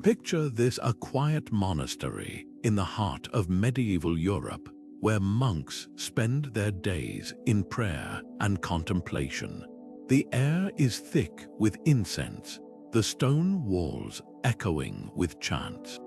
Picture this: a quiet monastery in the heart of medieval Europe, where monks spend their days in prayer and contemplation. The air is thick with incense, the stone walls echoing with chants.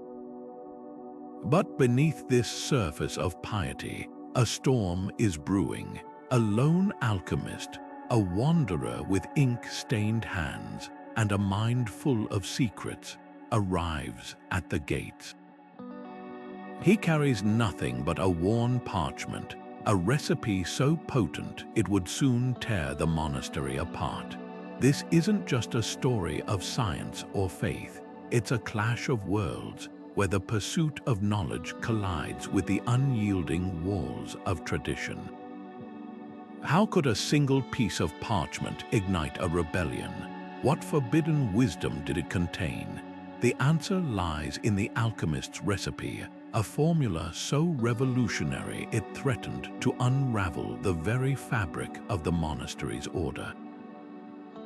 But beneath this surface of piety, a storm is brewing. A lone alchemist, a wanderer with ink-stained hands and a mind full of secrets, arrives at the gates. He carries nothing but a worn parchment, a recipe so potent it would soon tear the monastery apart. This isn't just a story of science or faith, it's a clash of worlds where the pursuit of knowledge collides with the unyielding walls of tradition. How could a single piece of parchment ignite a rebellion? What forbidden wisdom did it contain? The answer lies in the alchemist's recipe, a formula so revolutionary it threatened to unravel the very fabric of the monastery's order.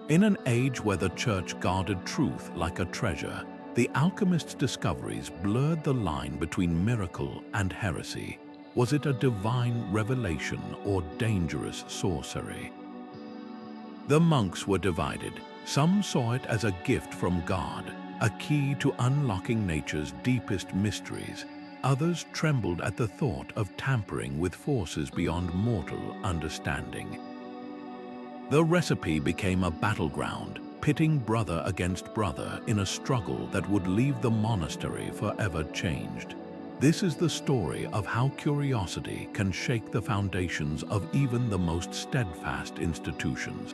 In an age where the church guarded truth like a treasure, the alchemist's discoveries blurred the line between miracle and heresy. Was it a divine revelation or dangerous sorcery? The monks were divided. Some saw it as a gift from God, a key to unlocking nature's deepest mysteries. Others trembled at the thought of tampering with forces beyond mortal understanding. The recipe became a battleground, pitting brother against brother in a struggle that would leave the monastery forever changed. This is the story of how curiosity can shake the foundations of even the most steadfast institutions.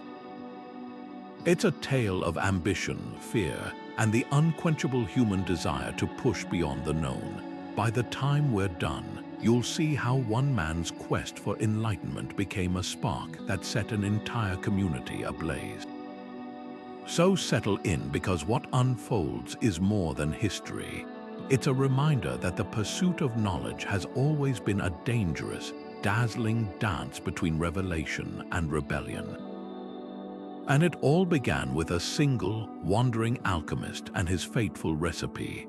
It's a tale of ambition, fear, and the unquenchable human desire to push beyond the known. By the time we're done, you'll see how one man's quest for enlightenment became a spark that set an entire community ablaze. So settle in, because what unfolds is more than history. It's a reminder that the pursuit of knowledge has always been a dangerous, dazzling dance between revelation and rebellion. And it all began with a single, wandering alchemist and his fateful recipe.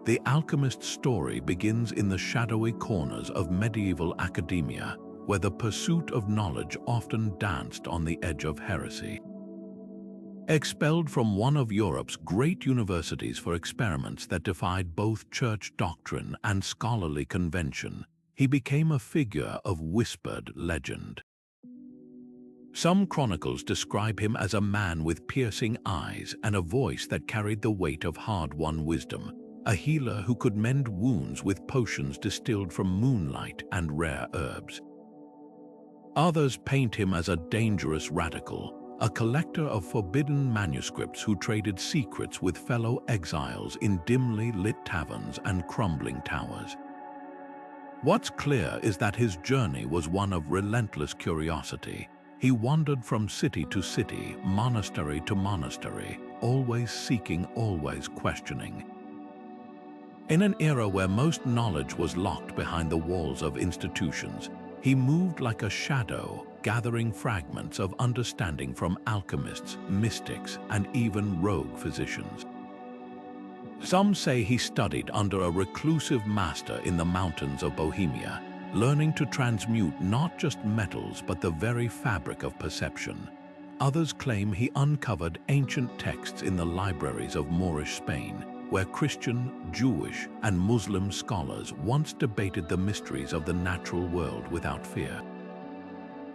The alchemist's story begins in the shadowy corners of medieval academia, where the pursuit of knowledge often danced on the edge of heresy. Expelled from one of Europe's great universities for experiments that defied both church doctrine and scholarly convention, he became a figure of whispered legend. Some chronicles describe him as a man with piercing eyes and a voice that carried the weight of hard-won wisdom, a healer who could mend wounds with potions distilled from moonlight and rare herbs. Others paint him as a dangerous radical, a collector of forbidden manuscripts who traded secrets with fellow exiles in dimly lit taverns and crumbling towers. What's clear is that his journey was one of relentless curiosity. He wandered from city to city, monastery to monastery, always seeking, always questioning. In an era where most knowledge was locked behind the walls of institutions, he moved like a shadow, gathering fragments of understanding from alchemists, mystics, and even rogue physicians. Some say he studied under a reclusive master in the mountains of Bohemia, learning to transmute not just metals but the very fabric of perception. Others claim he uncovered ancient texts in the libraries of Moorish Spain, where Christian, Jewish, and Muslim scholars once debated the mysteries of the natural world without fear.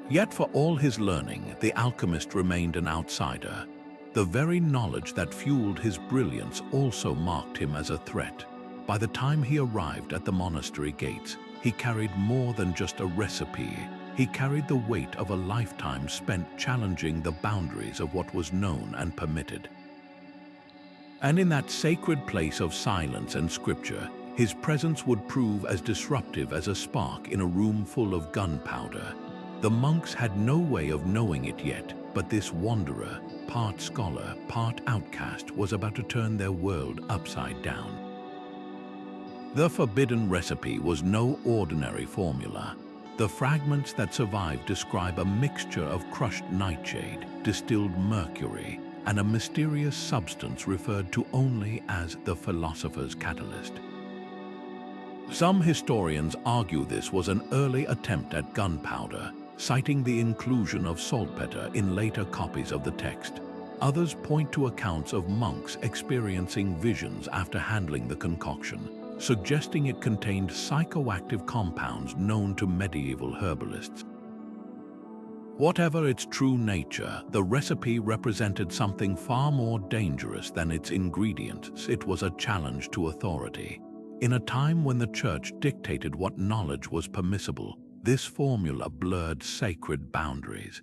Yet for all his learning, the alchemist remained an outsider. The very knowledge that fueled his brilliance also marked him as a threat. By the time he arrived at the monastery gates, he carried more than just a recipe. He carried the weight of a lifetime spent challenging the boundaries of what was known and permitted. And in that sacred place of silence and scripture, his presence would prove as disruptive as a spark in a room full of gunpowder. The monks had no way of knowing it yet, but this wanderer, part scholar, part outcast, was about to turn their world upside down. The forbidden recipe was no ordinary formula. The fragments that survived describe a mixture of crushed nightshade, distilled mercury, and a mysterious substance referred to only as the philosopher's catalyst. Some historians argue this was an early attempt at gunpowder, citing the inclusion of saltpeter in later copies of the text. Others point to accounts of monks experiencing visions after handling the concoction, suggesting it contained psychoactive compounds known to medieval herbalists. Whatever its true nature, the recipe represented something far more dangerous than its ingredients. It was a challenge to authority. In a time when the Church dictated what knowledge was permissible, this formula blurred sacred boundaries.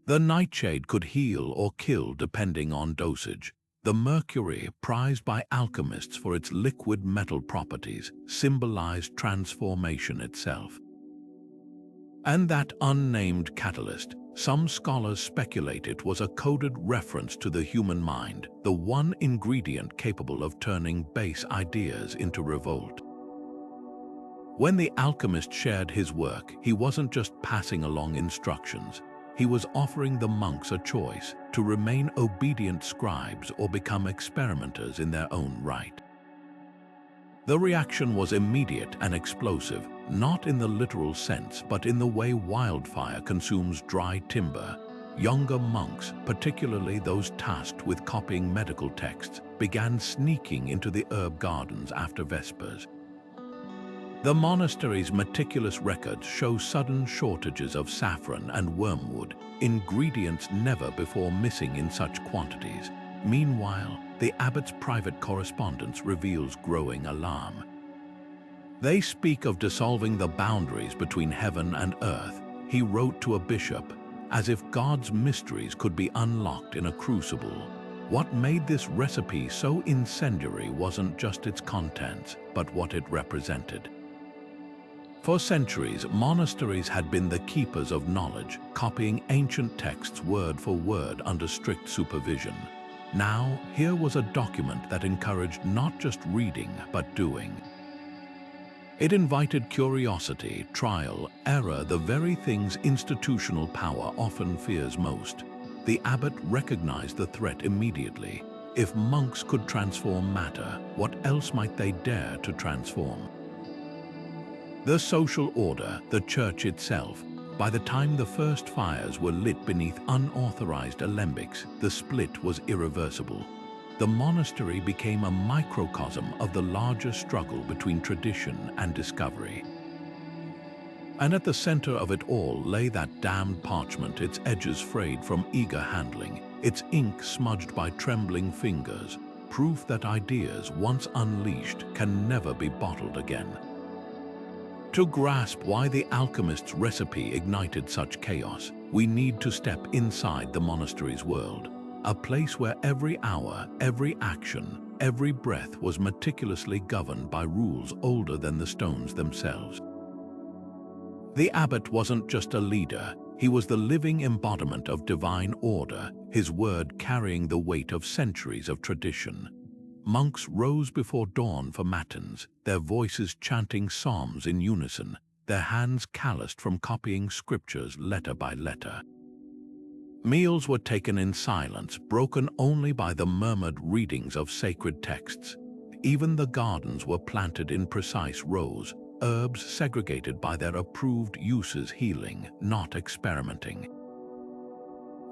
The nightshade could heal or kill depending on dosage. The mercury, prized by alchemists for its liquid metal properties, symbolized transformation itself. And that unnamed catalyst, some scholars speculate it was a coded reference to the human mind, the one ingredient capable of turning base ideas into revolt. When the alchemist shared his work, he wasn't just passing along instructions. He was offering the monks a choice to remain obedient scribes or become experimenters in their own right. The reaction was immediate and explosive, not in the literal sense, but in the way wildfire consumes dry timber. Younger monks, particularly those tasked with copying medical texts, began sneaking into the herb gardens after Vespers. The monastery's meticulous records show sudden shortages of saffron and wormwood, ingredients never before missing in such quantities. Meanwhile, the abbot's private correspondence reveals growing alarm. They speak of dissolving the boundaries between heaven and earth. He wrote to a bishop, as if God's mysteries could be unlocked in a crucible. What made this recipe so incendiary wasn't just its contents, but what it represented. For centuries, monasteries had been the keepers of knowledge, copying ancient texts word for word under strict supervision. Now, here was a document that encouraged not just reading, but doing. It invited curiosity, trial, error, the very things institutional power often fears most. The abbot recognized the threat immediately. If monks could transform matter, what else might they dare to transform? The social order, the church itself. By the time the first fires were lit beneath unauthorized alembics, the split was irreversible. The monastery became a microcosm of the larger struggle between tradition and discovery. And at the center of it all lay that damned parchment, its edges frayed from eager handling, its ink smudged by trembling fingers, proof that ideas once unleashed can never be bottled again. To grasp why the alchemist's recipe ignited such chaos, we need to step inside the monastery's world, a place where every hour, every action, every breath was meticulously governed by rules older than the stones themselves. The abbot wasn't just a leader, he was the living embodiment of divine order, his word carrying the weight of centuries of tradition. Monks rose before dawn for matins, their voices chanting psalms in unison, their hands calloused from copying scriptures letter by letter. Meals were taken in silence, broken only by the murmured readings of sacred texts. Even the gardens were planted in precise rows, herbs segregated by their approved uses, healing, not experimenting.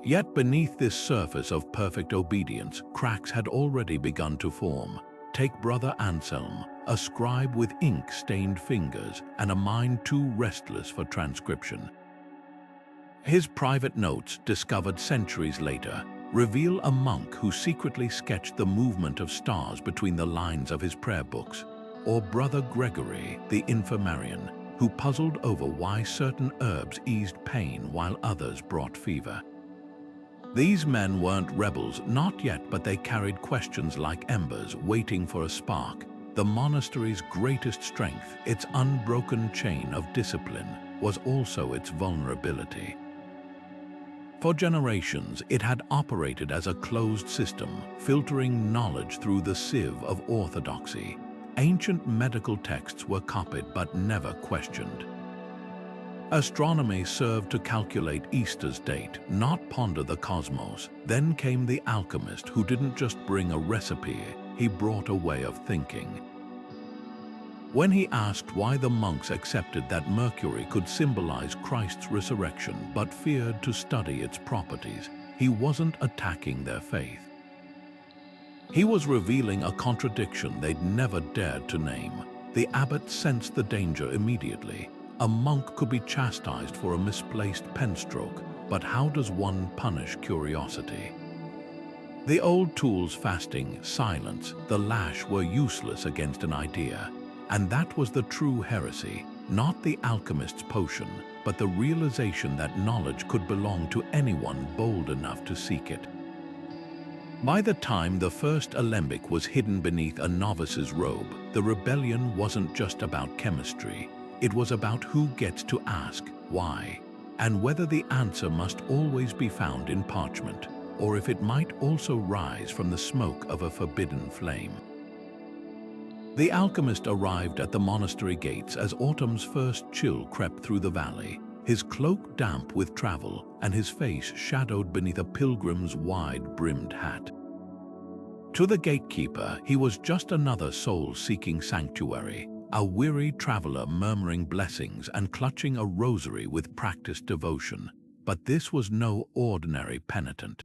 Yet beneath this surface of perfect obedience, cracks had already begun to form. Take Brother Anselm, a scribe with ink-stained fingers and a mind too restless for transcription. His private notes, discovered centuries later, reveal a monk who secretly sketched the movement of stars between the lines of his prayer books, or Brother Gregory, the infirmarian, who puzzled over why certain herbs eased pain while others brought fever. These men weren't rebels, not yet, but they carried questions like embers waiting for a spark. The monastery's greatest strength, its unbroken chain of discipline, was also its vulnerability. For generations, it had operated as a closed system, filtering knowledge through the sieve of orthodoxy. Ancient medical texts were copied but never questioned. Astronomy served to calculate Easter's date, not ponder the cosmos. Then came the alchemist, who didn't just bring a recipe, he brought a way of thinking. When he asked why the monks accepted that Mercury could symbolize Christ's resurrection but feared to study its properties, he wasn't attacking their faith. He was revealing a contradiction they'd never dared to name. The abbot sensed the danger immediately. A monk could be chastised for a misplaced pen stroke, but how does one punish curiosity? The old tools, fasting, silence, the lash, were useless against an idea. And that was the true heresy, not the alchemist's potion, but the realization that knowledge could belong to anyone bold enough to seek it. By the time the first alembic was hidden beneath a novice's robe, the rebellion wasn't just about chemistry. It was about who gets to ask why, and whether the answer must always be found in parchment, or if it might also rise from the smoke of a forbidden flame. The alchemist arrived at the monastery gates as autumn's first chill crept through the valley, his cloak damp with travel and his face shadowed beneath a pilgrim's wide-brimmed hat. To the gatekeeper, he was just another soul seeking sanctuary, a weary traveler murmuring blessings and clutching a rosary with practiced devotion. But this was no ordinary penitent.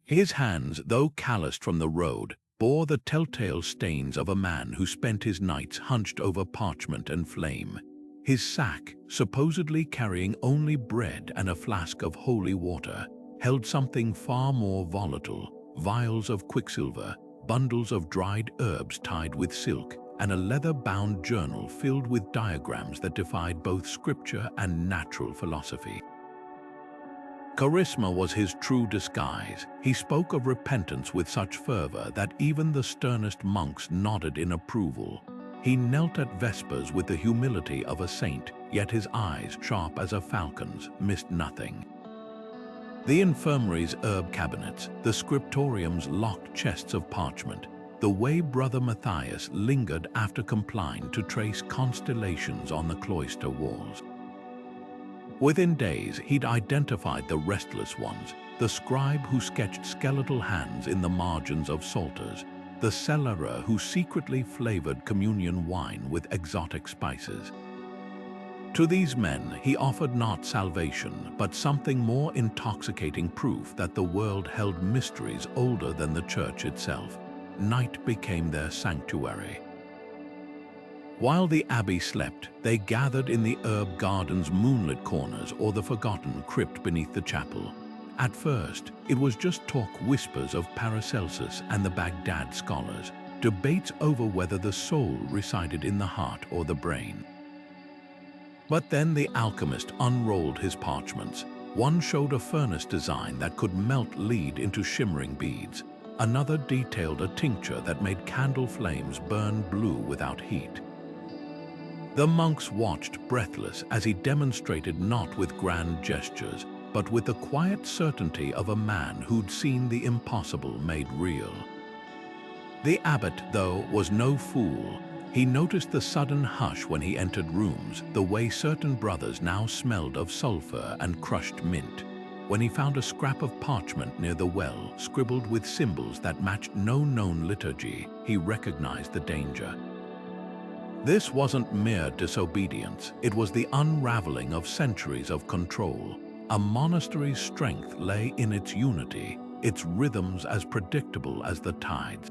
His hands, though calloused from the road, bore the telltale stains of a man who spent his nights hunched over parchment and flame. His sack, supposedly carrying only bread and a flask of holy water, held something far more volatile: vials of quicksilver, bundles of dried herbs tied with silk, and a leather-bound journal filled with diagrams that defied both scripture and natural philosophy. Charisma was his true disguise. He spoke of repentance with such fervor that even the sternest monks nodded in approval. He knelt at vespers with the humility of a saint, yet his eyes, sharp as a falcon's, missed nothing. The infirmary's herb cabinets, the scriptorium's locked chests of parchment, the way Brother Matthias lingered after compline to trace constellations on the cloister walls. Within days, he'd identified the restless ones, the scribe who sketched skeletal hands in the margins of psalters, the cellarer who secretly flavored communion wine with exotic spices. To these men, he offered not salvation, but something more intoxicating proof that the world held mysteries older than the church itself. Night became their sanctuary. While the abbey slept, they gathered in the herb garden's moonlit corners or the forgotten crypt beneath the chapel. At first, it was just talk, whispers of Paracelsus and the Baghdad scholars, debates over whether the soul resided in the heart or the brain. But then the alchemist unrolled his parchments. One showed a furnace design that could melt lead into shimmering beads. Another detailed a tincture that made candle flames burn blue without heat. The monks watched breathless as he demonstrated not with grand gestures, but with the quiet certainty of a man who'd seen the impossible made real. The abbot, though, was no fool. He noticed the sudden hush when he entered rooms, the way certain brothers now smelled of sulfur and crushed mint. When he found a scrap of parchment near the well, scribbled with symbols that matched no known liturgy, he recognized the danger. This wasn't mere disobedience, it was the unraveling of centuries of control. A monastery's strength lay in its unity, its rhythms as predictable as the tides.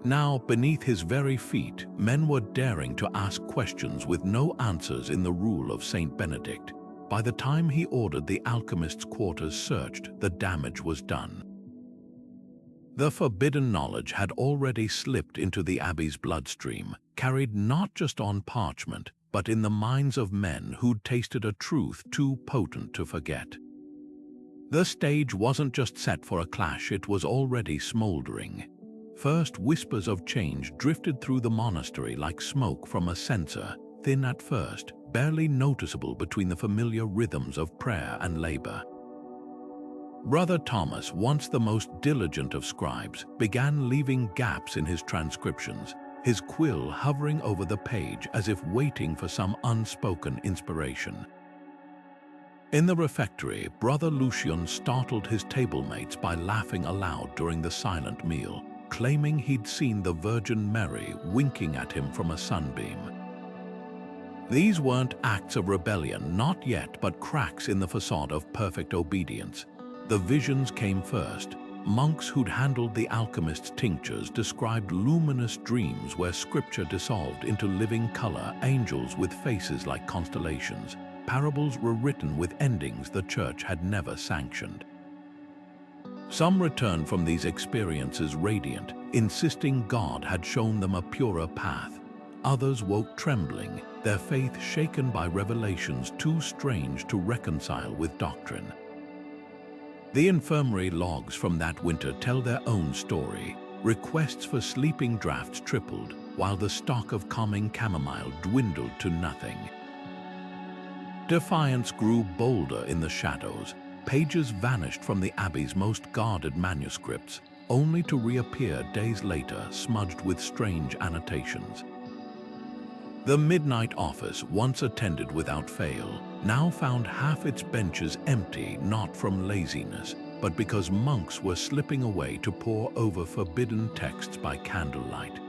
Now, beneath his very feet, men were daring to ask questions with no answers in the rule of Saint Benedict. By the time he ordered the alchemist's quarters searched, the damage was done. The forbidden knowledge had already slipped into the abbey's bloodstream, carried not just on parchment, but in the minds of men who'd tasted a truth too potent to forget. The stage wasn't just set for a clash, it was already smoldering. First whispers of change drifted through the monastery like smoke from a censer, thin at first, barely noticeable between the familiar rhythms of prayer and labor. Brother Thomas, once the most diligent of scribes, began leaving gaps in his transcriptions, his quill hovering over the page as if waiting for some unspoken inspiration. In the refectory, Brother Lucian startled his tablemates by laughing aloud during the silent meal, claiming he'd seen the Virgin Mary winking at him from a sunbeam. These weren't acts of rebellion, not yet, but cracks in the facade of perfect obedience. The visions came first. Monks who'd handled the alchemist's tinctures described luminous dreams where scripture dissolved into living color, angels with faces like constellations. Parables were written with endings the church had never sanctioned. Some returned from these experiences radiant, insisting God had shown them a purer path. Others woke trembling, their faith shaken by revelations too strange to reconcile with doctrine. The infirmary logs from that winter tell their own story. Requests for sleeping draughts tripled, while the stock of calming chamomile dwindled to nothing. Defiance grew bolder in the shadows. Pages vanished from the Abbey's most guarded manuscripts, only to reappear days later smudged with strange annotations. The midnight office, once attended without fail, now found half its benches empty, not from laziness, but because monks were slipping away to pore over forbidden texts by candlelight.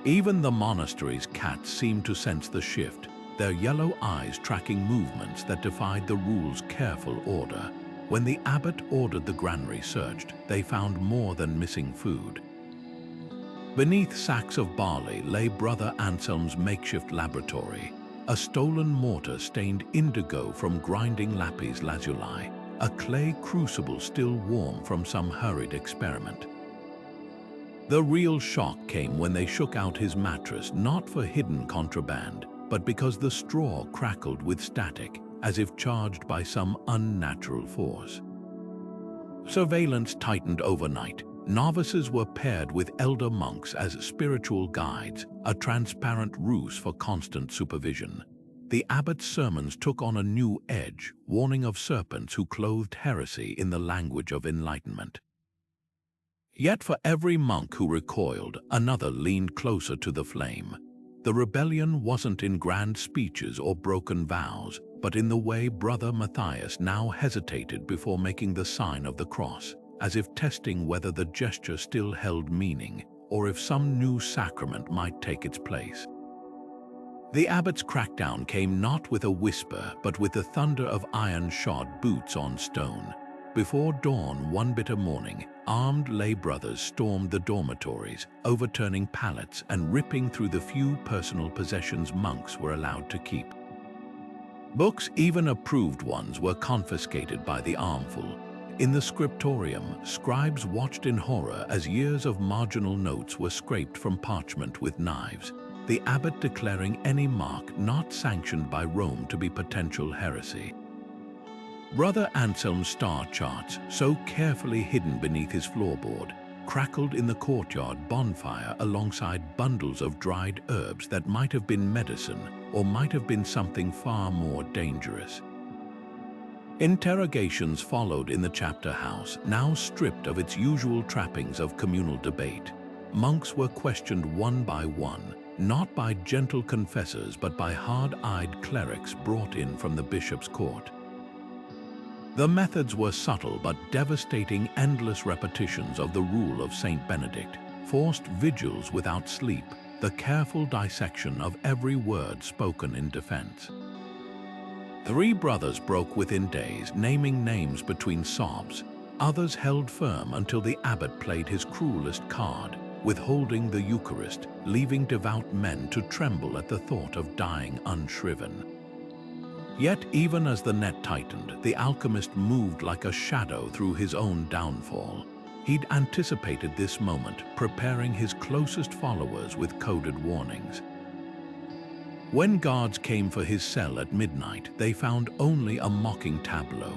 Even the monastery's cats seemed to sense the shift, their yellow eyes tracking movements that defied the rule's careful order. When the abbot ordered the granary searched, they found more than missing food. Beneath sacks of barley lay Brother Anselm's makeshift laboratory, a stolen mortar stained indigo from grinding lapis lazuli, a clay crucible still warm from some hurried experiment. The real shock came when they shook out his mattress, not for hidden contraband, but because the straw crackled with static, as if charged by some unnatural force. Surveillance tightened overnight. Novices were paired with elder monks as spiritual guides, a transparent ruse for constant supervision. The abbot's sermons took on a new edge, warning of serpents who clothed heresy in the language of enlightenment. Yet for every monk who recoiled, another leaned closer to the flame. The rebellion wasn't in grand speeches or broken vows, but in the way Brother Matthias now hesitated before making the sign of the cross, as if testing whether the gesture still held meaning, or if some new sacrament might take its place. The abbot's crackdown came not with a whisper, but with the thunder of iron-shod boots on stone. Before dawn one bitter morning, armed lay brothers stormed the dormitories, overturning pallets and ripping through the few personal possessions monks were allowed to keep. Books, even approved ones, were confiscated by the armful. In the scriptorium, scribes watched in horror as years of marginal notes were scraped from parchment with knives, the abbot declaring any mark not sanctioned by Rome to be potential heresy. Brother Anselm's star charts, so carefully hidden beneath his floorboard, crackled in the courtyard bonfire alongside bundles of dried herbs that might have been medicine or might have been something far more dangerous. Interrogations followed in the chapter house, now stripped of its usual trappings of communal debate. Monks were questioned one by one, not by gentle confessors but by hard-eyed clerics brought in from the bishop's court. The methods were subtle but devastating, endless repetitions of the rule of Saint Benedict, forced vigils without sleep, the careful dissection of every word spoken in defense. 3 brothers broke within days, naming names between sobs. Others held firm until the abbot played his cruelest card, withholding the Eucharist, leaving devout men to tremble at the thought of dying unshriven. Yet even as the net tightened, the alchemist moved like a shadow through his own downfall. He'd anticipated this moment, preparing his closest followers with coded warnings. When guards came for his cell at midnight, they found only a mocking tableau,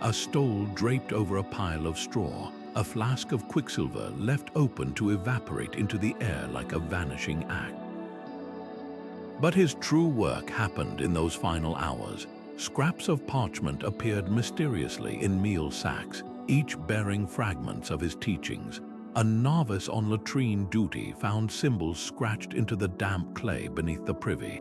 a stole draped over a pile of straw, a flask of quicksilver left open to evaporate into the air like a vanishing act. But his true work happened in those final hours. Scraps of parchment appeared mysteriously in meal sacks, each bearing fragments of his teachings. a novice on latrine duty found symbols scratched into the damp clay beneath the privy.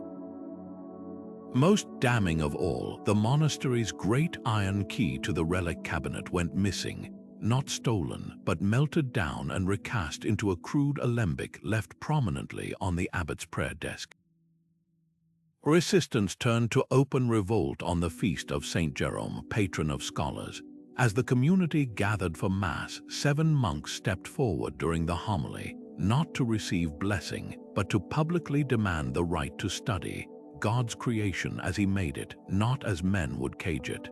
Most damning of all, the monastery's great iron key to the relic cabinet went missing, not stolen, but melted down and recast into a crude alembic left prominently on the abbot's prayer desk. Resistance turned to open revolt on the feast of St. Jerome, patron of scholars. As the community gathered for Mass, 7 monks stepped forward during the homily, not to receive blessing, but to publicly demand the right to study God's creation as he made it, not as men would cage it.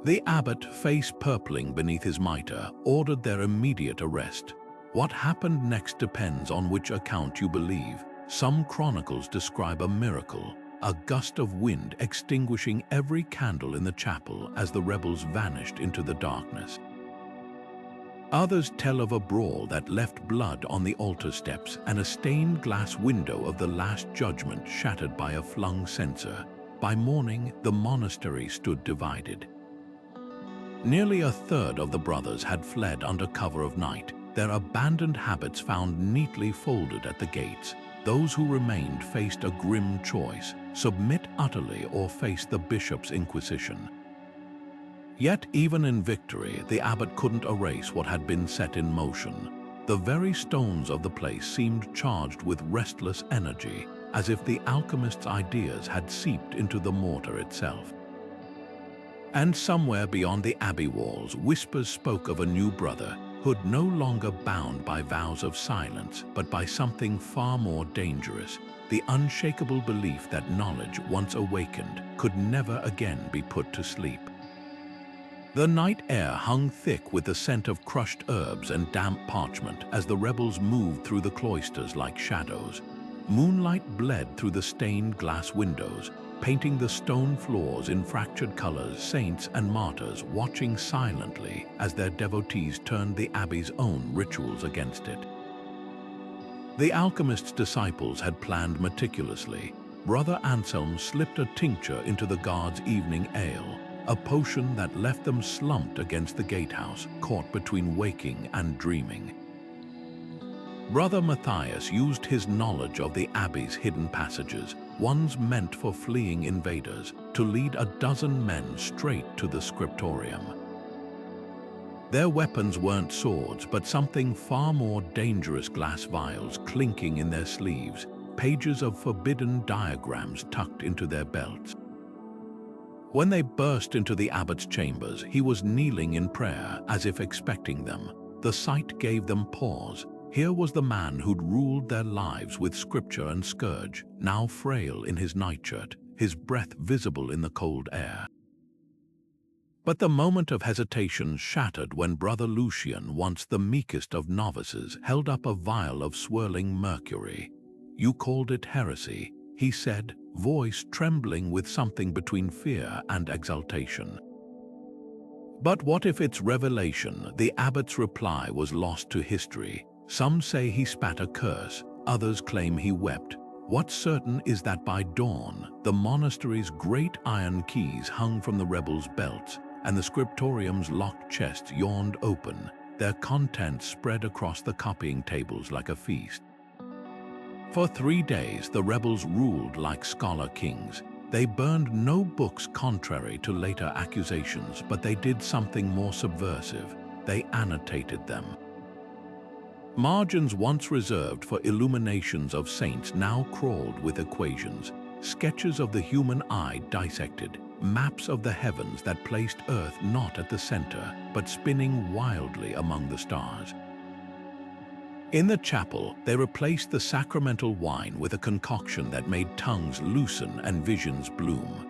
The abbot, face purpling beneath his mitre, ordered their immediate arrest. What happened next depends on which account you believe. Some chronicles describe a miracle, a gust of wind extinguishing every candle in the chapel as the rebels vanished into the darkness. Others tell of a brawl that left blood on the altar steps and a stained glass window of the Last Judgment shattered by a flung censer. By morning, the monastery stood divided. Nearly a third of the brothers had fled under cover of night, their abandoned habits found neatly folded at the gates. Those who remained faced a grim choice: submit utterly or face the bishop's inquisition. Yet even in victory, the abbot couldn't erase what had been set in motion. The very stones of the place seemed charged with restless energy, as if the alchemist's ideas had seeped into the mortar itself. And somewhere beyond the abbey walls, whispers spoke of a new brotherhood no longer bound by vows of silence, but by something far more dangerous: the unshakable belief that knowledge, once awakened, could never again be put to sleep. The night air hung thick with the scent of crushed herbs and damp parchment as the rebels moved through the cloisters like shadows. Moonlight bled through the stained glass windows, painting the stone floors in fractured colors, saints and martyrs watching silently as their devotees turned the abbey's own rituals against it. The alchemist's disciples had planned meticulously. Brother Anselm slipped a tincture into the guards' evening ale, a potion that left them slumped against the gatehouse, caught between waking and dreaming. Brother Matthias used his knowledge of the abbey's hidden passages, ones meant for fleeing invaders, to lead a dozen men straight to the scriptorium. Their weapons weren't swords, but something far more dangerous: glass vials clinking in their sleeves, pages of forbidden diagrams tucked into their belts. When they burst into the abbot's chambers, he was kneeling in prayer, as if expecting them. The sight gave them pause. Here was the man who'd ruled their lives with scripture and scourge, now frail in his nightshirt, his breath visible in the cold air. But the moment of hesitation shattered when Brother Lucian, once the meekest of novices, held up a vial of swirling mercury. "You called it heresy," he said, voice trembling with something between fear and exultation. But what if it's revelation? The abbot's reply was lost to history. Some say he spat a curse, others claim he wept. What's certain is that by dawn, the monastery's great iron keys hung from the rebels' belts, and the scriptorium's locked chests yawned open, their contents spread across the copying tables like a feast. For 3 days, the rebels ruled like scholar kings. They burned no books contrary to later accusations, but they did something more subversive. They annotated them. Margins once reserved for illuminations of saints now crawled with equations, sketches of the human eye dissected, maps of the heavens that placed Earth not at the center, but spinning wildly among the stars. In the chapel, they replaced the sacramental wine with a concoction that made tongues loosen and visions bloom.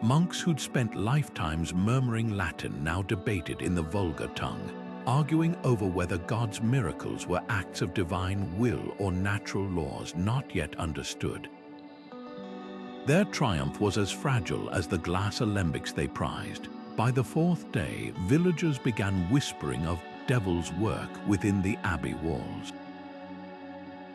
Monks who'd spent lifetimes murmuring Latin now debated in the vulgar tongue, arguing over whether God's miracles were acts of divine will or natural laws not yet understood. Their triumph was as fragile as the glass alembics they prized. By the 4th day, villagers began whispering of devil's work within the abbey walls.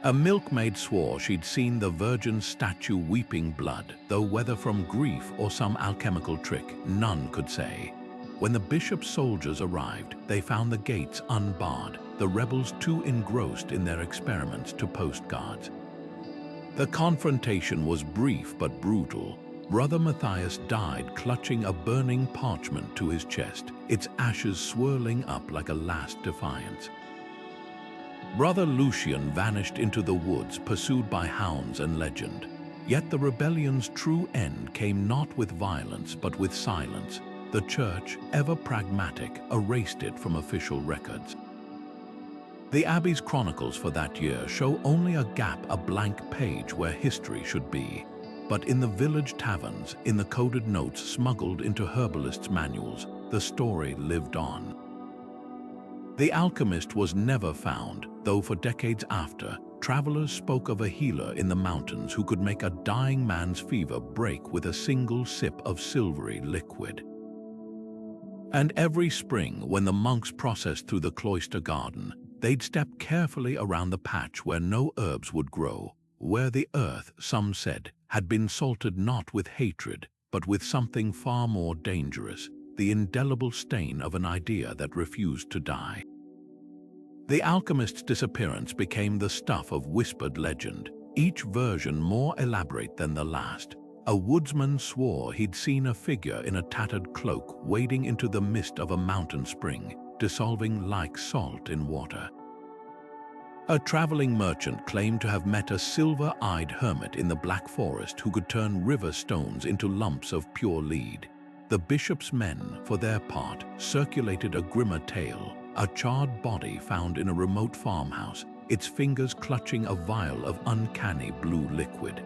A milkmaid swore she'd seen the Virgin's statue weeping blood, though whether from grief or some alchemical trick, none could say. When the bishop's soldiers arrived, they found the gates unbarred, the rebels too engrossed in their experiments to post guards. The confrontation was brief but brutal. Brother Matthias died clutching a burning parchment to his chest, its ashes swirling up like a last defiance. Brother Lucian vanished into the woods, pursued by hounds and legend. Yet the rebellion's true end came not with violence but with silence. The Church, ever pragmatic, erased it from official records. The Abbey's chronicles for that year show only a gap, a blank page where history should be. But in the village taverns, in the coded notes smuggled into herbalists' manuals, the story lived on. The alchemist was never found, though for decades after, travelers spoke of a healer in the mountains who could make a dying man's fever break with a single sip of silvery liquid. And every spring, when the monks processed through the cloister garden, they'd step carefully around the patch where no herbs would grow, where the earth, some said, had been salted not with hatred, but with something far more dangerous, the indelible stain of an idea that refused to die. The alchemist's disappearance became the stuff of whispered legend, each version more elaborate than the last. A woodsman swore he'd seen a figure in a tattered cloak wading into the mist of a mountain spring, dissolving like salt in water. A traveling merchant claimed to have met a silver-eyed hermit in the Black Forest who could turn river stones into lumps of pure lead. The bishop's men, for their part, circulated a grimmer tale, a charred body found in a remote farmhouse, its fingers clutching a vial of uncanny blue liquid.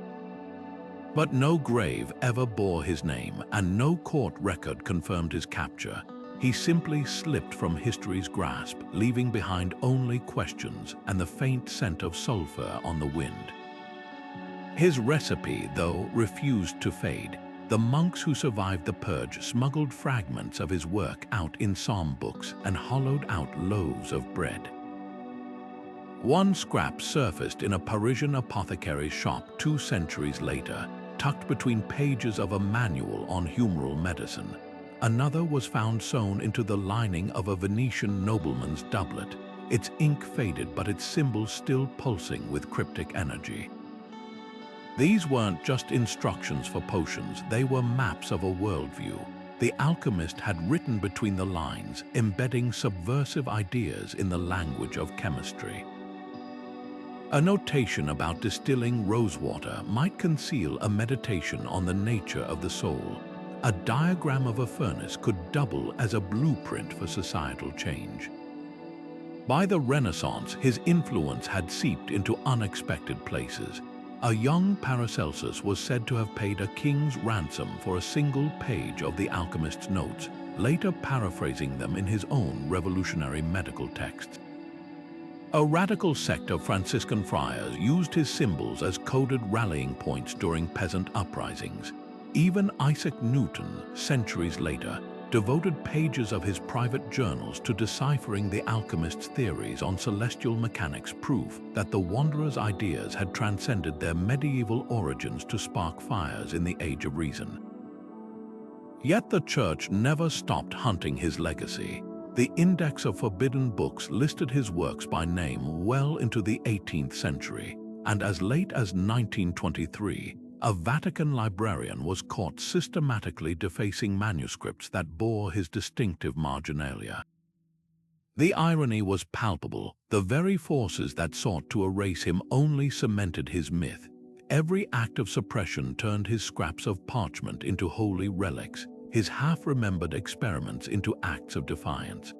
But no grave ever bore his name, and no court record confirmed his capture. He simply slipped from history's grasp, leaving behind only questions and the faint scent of sulfur on the wind. His recipe, though, refused to fade. The monks who survived the purge smuggled fragments of his work out in psalm books and hollowed out loaves of bread. One scrap surfaced in a Parisian apothecary's shop 2 centuries later, tucked between pages of a manual on humoral medicine. Another was found sewn into the lining of a Venetian nobleman's doublet, its ink faded but its symbols still pulsing with cryptic energy. These weren't just instructions for potions, they were maps of a worldview. The alchemist had written between the lines, embedding subversive ideas in the language of chemistry. A notation about distilling rosewater might conceal a meditation on the nature of the soul. A diagram of a furnace could double as a blueprint for societal change. By the Renaissance, his influence had seeped into unexpected places. A young Paracelsus was said to have paid a king's ransom for a single page of the alchemist's notes, later paraphrasing them in his own revolutionary medical texts. A radical sect of Franciscan friars used his symbols as coded rallying points during peasant uprisings. Even Isaac Newton, centuries later, devoted pages of his private journals to deciphering the alchemist's theories on celestial mechanics, proof that the wanderer's ideas had transcended their medieval origins to spark fires in the Age of Reason. Yet the Church never stopped hunting his legacy. The Index of Forbidden Books listed his works by name well into the 18th century, and as late as 1923, a Vatican librarian was caught systematically defacing manuscripts that bore his distinctive marginalia. The irony was palpable. The very forces that sought to erase him only cemented his myth. Every act of suppression turned his scraps of parchment into holy relics, his half-remembered experiments into acts of defiance.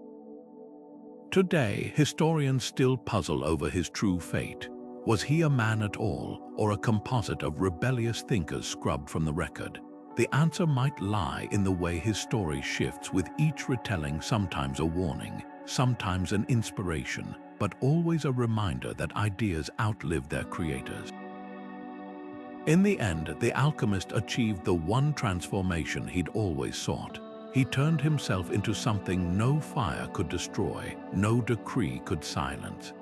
Today, historians still puzzle over his true fate. Was he a man at all, or a composite of rebellious thinkers scrubbed from the record? The answer might lie in the way his story shifts, with each retelling sometimes a warning, sometimes an inspiration, but always a reminder that ideas outlive their creators. In the end, the alchemist achieved the one transformation he'd always sought. He turned himself into something no fire could destroy, no decree could silence.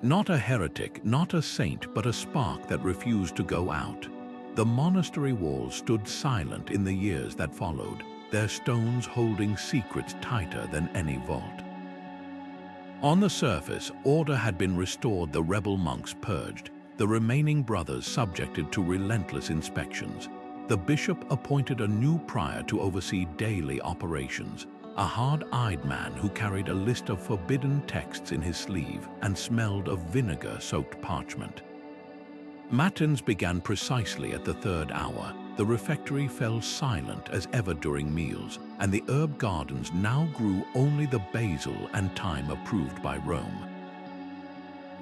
Not a heretic, not a saint, but a spark that refused to go out. The monastery walls stood silent in the years that followed, their stones holding secrets tighter than any vault. On the surface, order had been restored, the rebel monks purged, the remaining brothers subjected to relentless inspections. The bishop appointed a new prior to oversee daily operations, a hard-eyed man who carried a list of forbidden texts in his sleeve and smelled of vinegar-soaked parchment. Matins began precisely at the 3rd hour. The refectory fell silent as ever during meals, and the herb gardens now grew only the basil and thyme approved by Rome.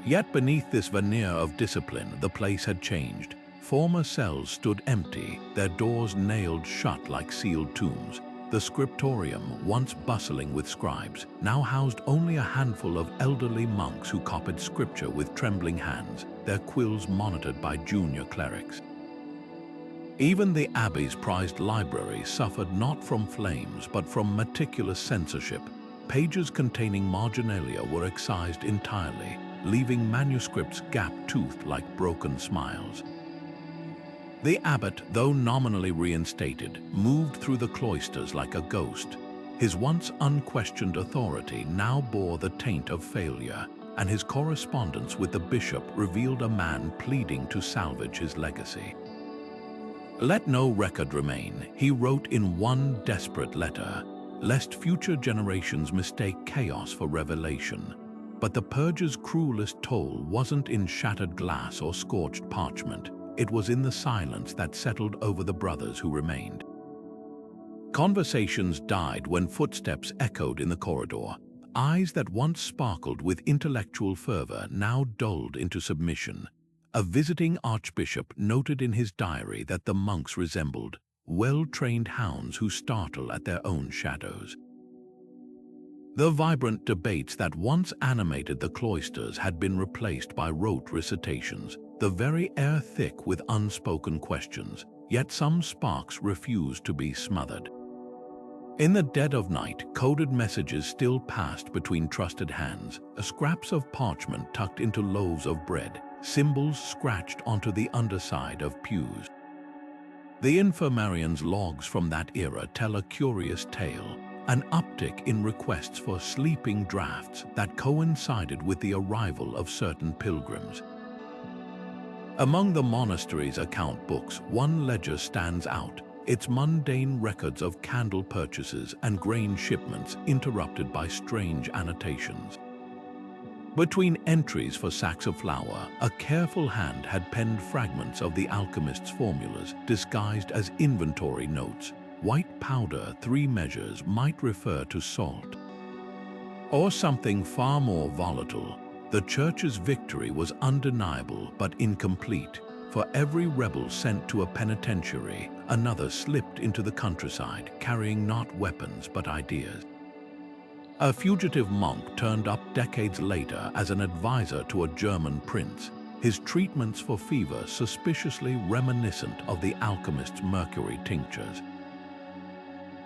Yet beneath this veneer of discipline, the place had changed. Former cells stood empty, their doors nailed shut like sealed tombs. The scriptorium, once bustling with scribes, now housed only a handful of elderly monks who copied scripture with trembling hands, their quills monitored by junior clerics. Even the Abbey's prized library suffered not from flames but from meticulous censorship. Pages containing marginalia were excised entirely, leaving manuscripts gap-toothed like broken smiles. The abbot, though nominally reinstated, moved through the cloisters like a ghost. His once unquestioned authority now bore the taint of failure, and his correspondence with the bishop revealed a man pleading to salvage his legacy. "Let no record remain," he wrote in one desperate letter, "lest future generations mistake chaos for revelation." But the purge's cruelest toll wasn't in shattered glass or scorched parchment. It was in the silence that settled over the brothers who remained. Conversations died when footsteps echoed in the corridor. Eyes that once sparkled with intellectual fervor now dulled into submission. A visiting archbishop noted in his diary that the monks resembled well-trained hounds who startle at their own shadows. The vibrant debates that once animated the cloisters had been replaced by rote recitations, the very air thick with unspoken questions, yet some sparks refused to be smothered. In the dead of night, coded messages still passed between trusted hands, scraps of parchment tucked into loaves of bread, symbols scratched onto the underside of pews. The infirmarian's logs from that era tell a curious tale, an uptick in requests for sleeping drafts that coincided with the arrival of certain pilgrims. Among the monastery's account books, one ledger stands out, its mundane records of candle purchases and grain shipments interrupted by strange annotations. Between entries for sacks of flour, a careful hand had penned fragments of the alchemist's formulas disguised as inventory notes. White powder, 3 measures, might refer to salt. Or something far more volatile. The church's victory was undeniable but incomplete. For every rebel sent to a penitentiary, another slipped into the countryside, carrying not weapons but ideas. A fugitive monk turned up decades later as an advisor to a German prince, his treatments for fever suspiciously reminiscent of the alchemist's mercury tinctures.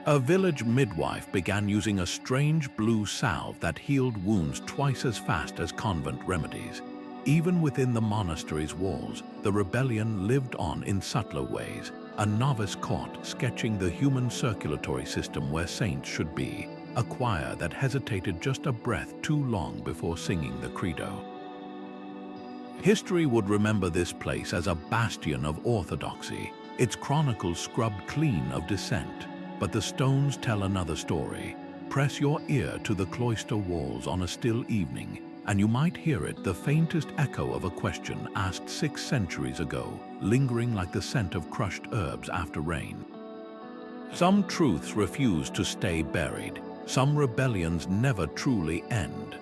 A village midwife began using a strange blue salve that healed wounds twice as fast as convent remedies. Even within the monastery's walls, the rebellion lived on in subtler ways. A novice caught sketching the human circulatory system where saints should be, a choir that hesitated just a breath too long before singing the credo. History would remember this place as a bastion of orthodoxy, its chronicles scrubbed clean of dissent. But the stones tell another story. Press your ear to the cloister walls on a still evening, and you might hear it, the faintest echo of a question asked 6 centuries ago, lingering like the scent of crushed herbs after rain. Some truths refuse to stay buried. Some rebellions never truly end.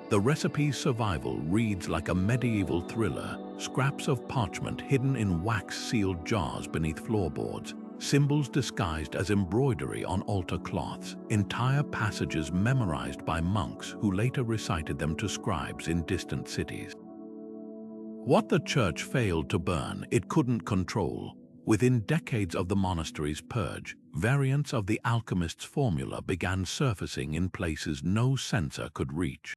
The recipe's survival reads like a medieval thriller, scraps of parchment hidden in wax-sealed jars beneath floorboards, symbols disguised as embroidery on altar cloths, entire passages memorized by monks who later recited them to scribes in distant cities. What the church failed to burn, it couldn't control. Within decades of the monastery's purge, variants of the alchemist's formula began surfacing in places no censor could reach.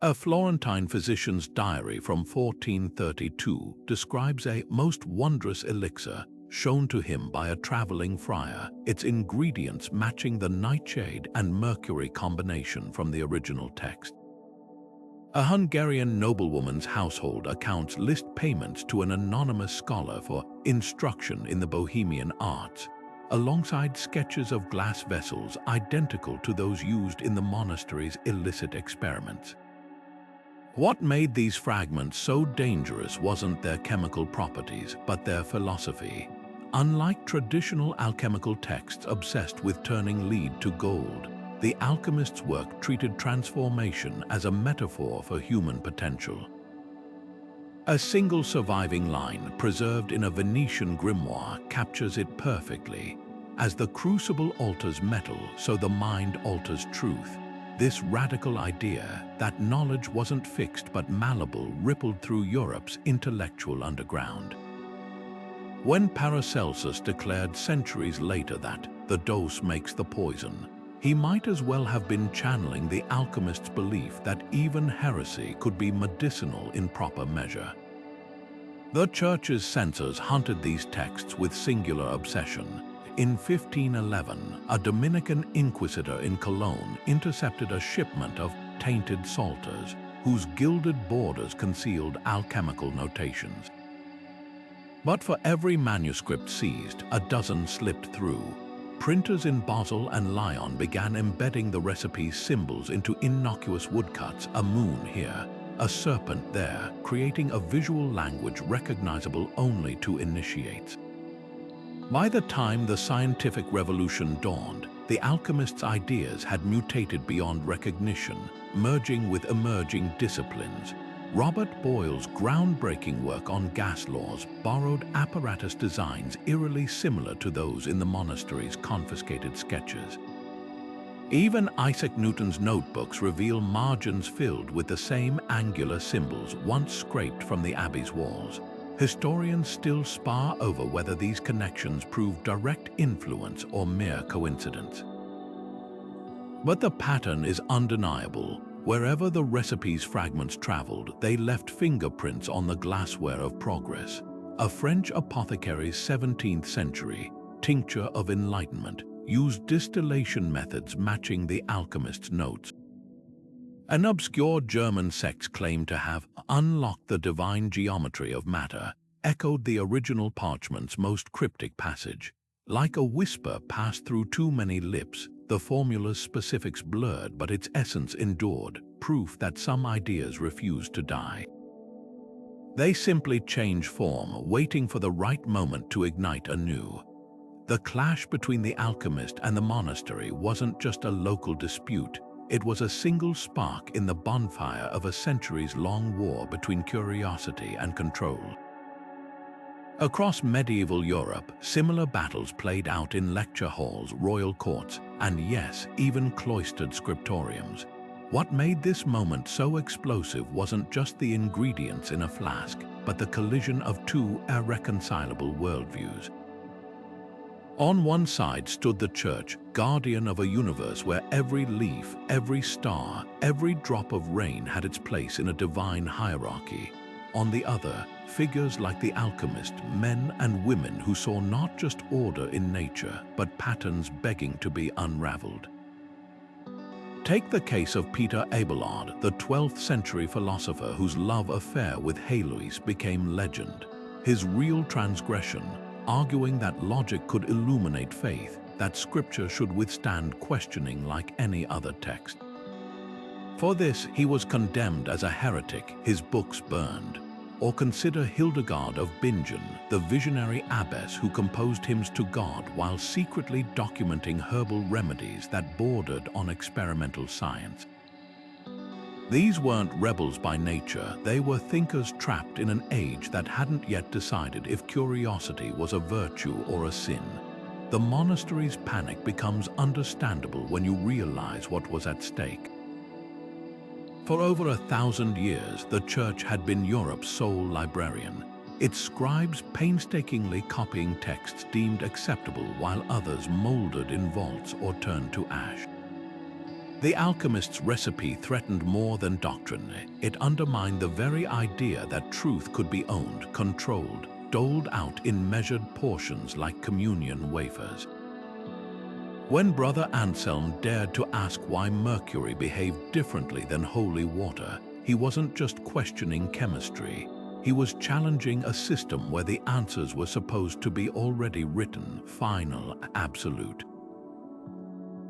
A Florentine physician's diary from 1432 describes a most wondrous elixir shown to him by a traveling friar, its ingredients matching the nightshade and mercury combination from the original text. A Hungarian noblewoman's household accounts list payments to an anonymous scholar for instruction in the Bohemian arts, alongside sketches of glass vessels identical to those used in the monastery's illicit experiments. What made these fragments so dangerous wasn't their chemical properties, but their philosophy. Unlike traditional alchemical texts obsessed with turning lead to gold, the alchemist's work treated transformation as a metaphor for human potential. A single surviving line, preserved in a Venetian grimoire, captures it perfectly. As the crucible alters metal, so the mind alters truth. This radical idea that knowledge wasn't fixed but malleable rippled through Europe's intellectual underground. When Paracelsus declared centuries later that the dose makes the poison, he might as well have been channeling the alchemist's belief that even heresy could be medicinal in proper measure. The Church's censors hunted these texts with singular obsession. In 1511, a Dominican inquisitor in Cologne intercepted a shipment of tainted psalters, whose gilded borders concealed alchemical notations. But for every manuscript seized, a dozen slipped through. Printers in Basel and Lyon began embedding the recipe's symbols into innocuous woodcuts, a moon here, a serpent there, creating a visual language recognizable only to initiates. By the time the scientific revolution dawned, the alchemist's ideas had mutated beyond recognition, merging with emerging disciplines. Robert Boyle's groundbreaking work on gas laws borrowed apparatus designs eerily similar to those in the monastery's confiscated sketches. Even Isaac Newton's notebooks reveal margins filled with the same angular symbols once scraped from the Abbey's walls. Historians still spar over whether these connections prove direct influence or mere coincidence. But the pattern is undeniable. Wherever the recipe's fragments traveled, they left fingerprints on the glassware of progress. A French apothecary's 17th century tincture of enlightenment used distillation methods matching the alchemist's notes. An obscure German sect's claim to have unlocked the divine geometry of matter echoed the original parchment's most cryptic passage. Like a whisper passed through too many lips, the formula's specifics blurred, but its essence endured, proof that some ideas refused to die. They simply change form, waiting for the right moment to ignite anew. The clash between the alchemist and the monastery wasn't just a local dispute, it was a single spark in the bonfire of a centuries-long war between curiosity and control. Across medieval Europe, similar battles played out in lecture halls, royal courts, and yes, even cloistered scriptoriums. What made this moment so explosive wasn't just the ingredients in a flask, but the collision of two irreconcilable worldviews. On one side stood the Church, guardian of a universe where every leaf, every star, every drop of rain had its place in a divine hierarchy. On the other, figures like the alchemist, men and women who saw not just order in nature, but patterns begging to be unraveled. Take the case of Peter Abelard, the 12th century philosopher whose love affair with Heloise became legend. His real transgression, arguing that logic could illuminate faith, that scripture should withstand questioning like any other text. For this, he was condemned as a heretic, his books burned. Or consider Hildegard of Bingen, the visionary abbess who composed hymns to God while secretly documenting herbal remedies that bordered on experimental science. These weren't rebels by nature, they were thinkers trapped in an age that hadn't yet decided if curiosity was a virtue or a sin. The monastery's panic becomes understandable when you realize what was at stake. For over 1,000 years, the Church had been Europe's sole librarian, its scribes painstakingly copying texts deemed acceptable while others molded in vaults or turned to ash. The alchemist's recipe threatened more than doctrine. It undermined the very idea that truth could be owned, controlled, doled out in measured portions like communion wafers. When Brother Anselm dared to ask why mercury behaved differently than holy water, he wasn't just questioning chemistry. He was challenging a system where the answers were supposed to be already written, final, absolute.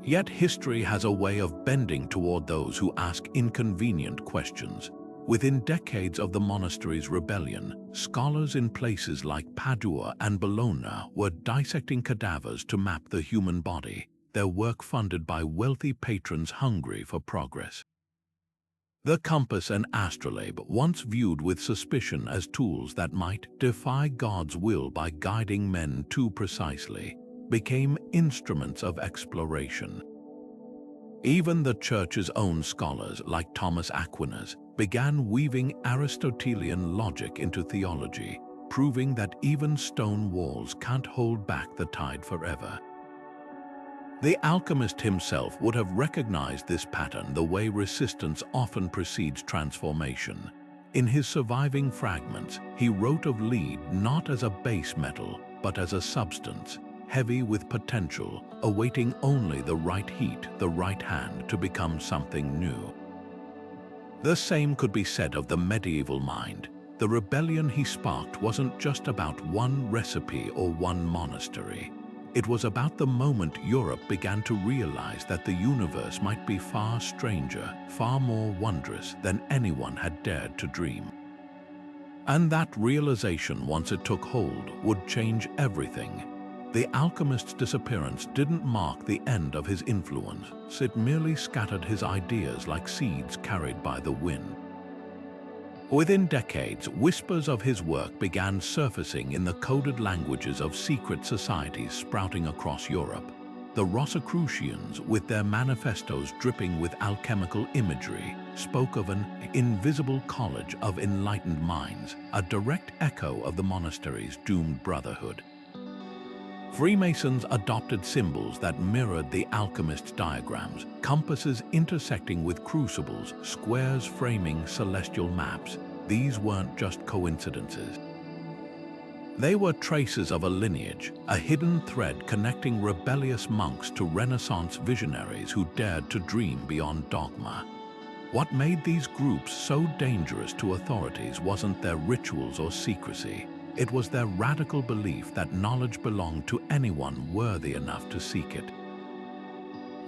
Yet history has a way of bending toward those who ask inconvenient questions. Within decades of the Monastery's rebellion, scholars in places like Padua and Bologna were dissecting cadavers to map the human body, their work funded by wealthy patrons hungry for progress. The compass and astrolabe, once viewed with suspicion as tools that might defy God's will by guiding men too precisely, became instruments of exploration. Even the Church's own scholars, like Thomas Aquinas, began weaving Aristotelian logic into theology, proving that even stone walls can't hold back the tide forever. The alchemist himself would have recognized this pattern the way resistance often precedes transformation. In his surviving fragments, he wrote of lead not as a base metal, but as a substance, heavy with potential, awaiting only the right heat, the right hand to become something new. The same could be said of the medieval mind. The rebellion he sparked wasn't just about one recipe or one monastery. It was about the moment Europe began to realize that the universe might be far stranger, far more wondrous than anyone had dared to dream. And that realization, once it took hold, would change everything. The alchemist's disappearance didn't mark the end of his influence. It merely scattered his ideas like seeds carried by the wind. Within decades, whispers of his work began surfacing in the coded languages of secret societies sprouting across Europe. The Rosicrucians, with their manifestos dripping with alchemical imagery, spoke of an invisible college of enlightened minds, a direct echo of the monastery's doomed brotherhood. Freemasons adopted symbols that mirrored the alchemist's diagrams, compasses intersecting with crucibles, squares framing celestial maps. These weren't just coincidences. They were traces of a lineage, a hidden thread connecting rebellious monks to Renaissance visionaries who dared to dream beyond dogma. What made these groups so dangerous to authorities wasn't their rituals or secrecy. It was their radical belief that knowledge belonged to anyone worthy enough to seek it.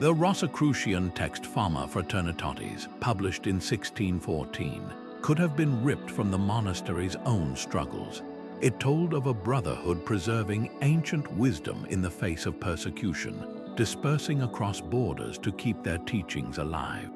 The Rosicrucian text Fama Fraternitatis, published in 1614, could have been ripped from the monastery's own struggles. It told of a brotherhood preserving ancient wisdom in the face of persecution, dispersing across borders to keep their teachings alive.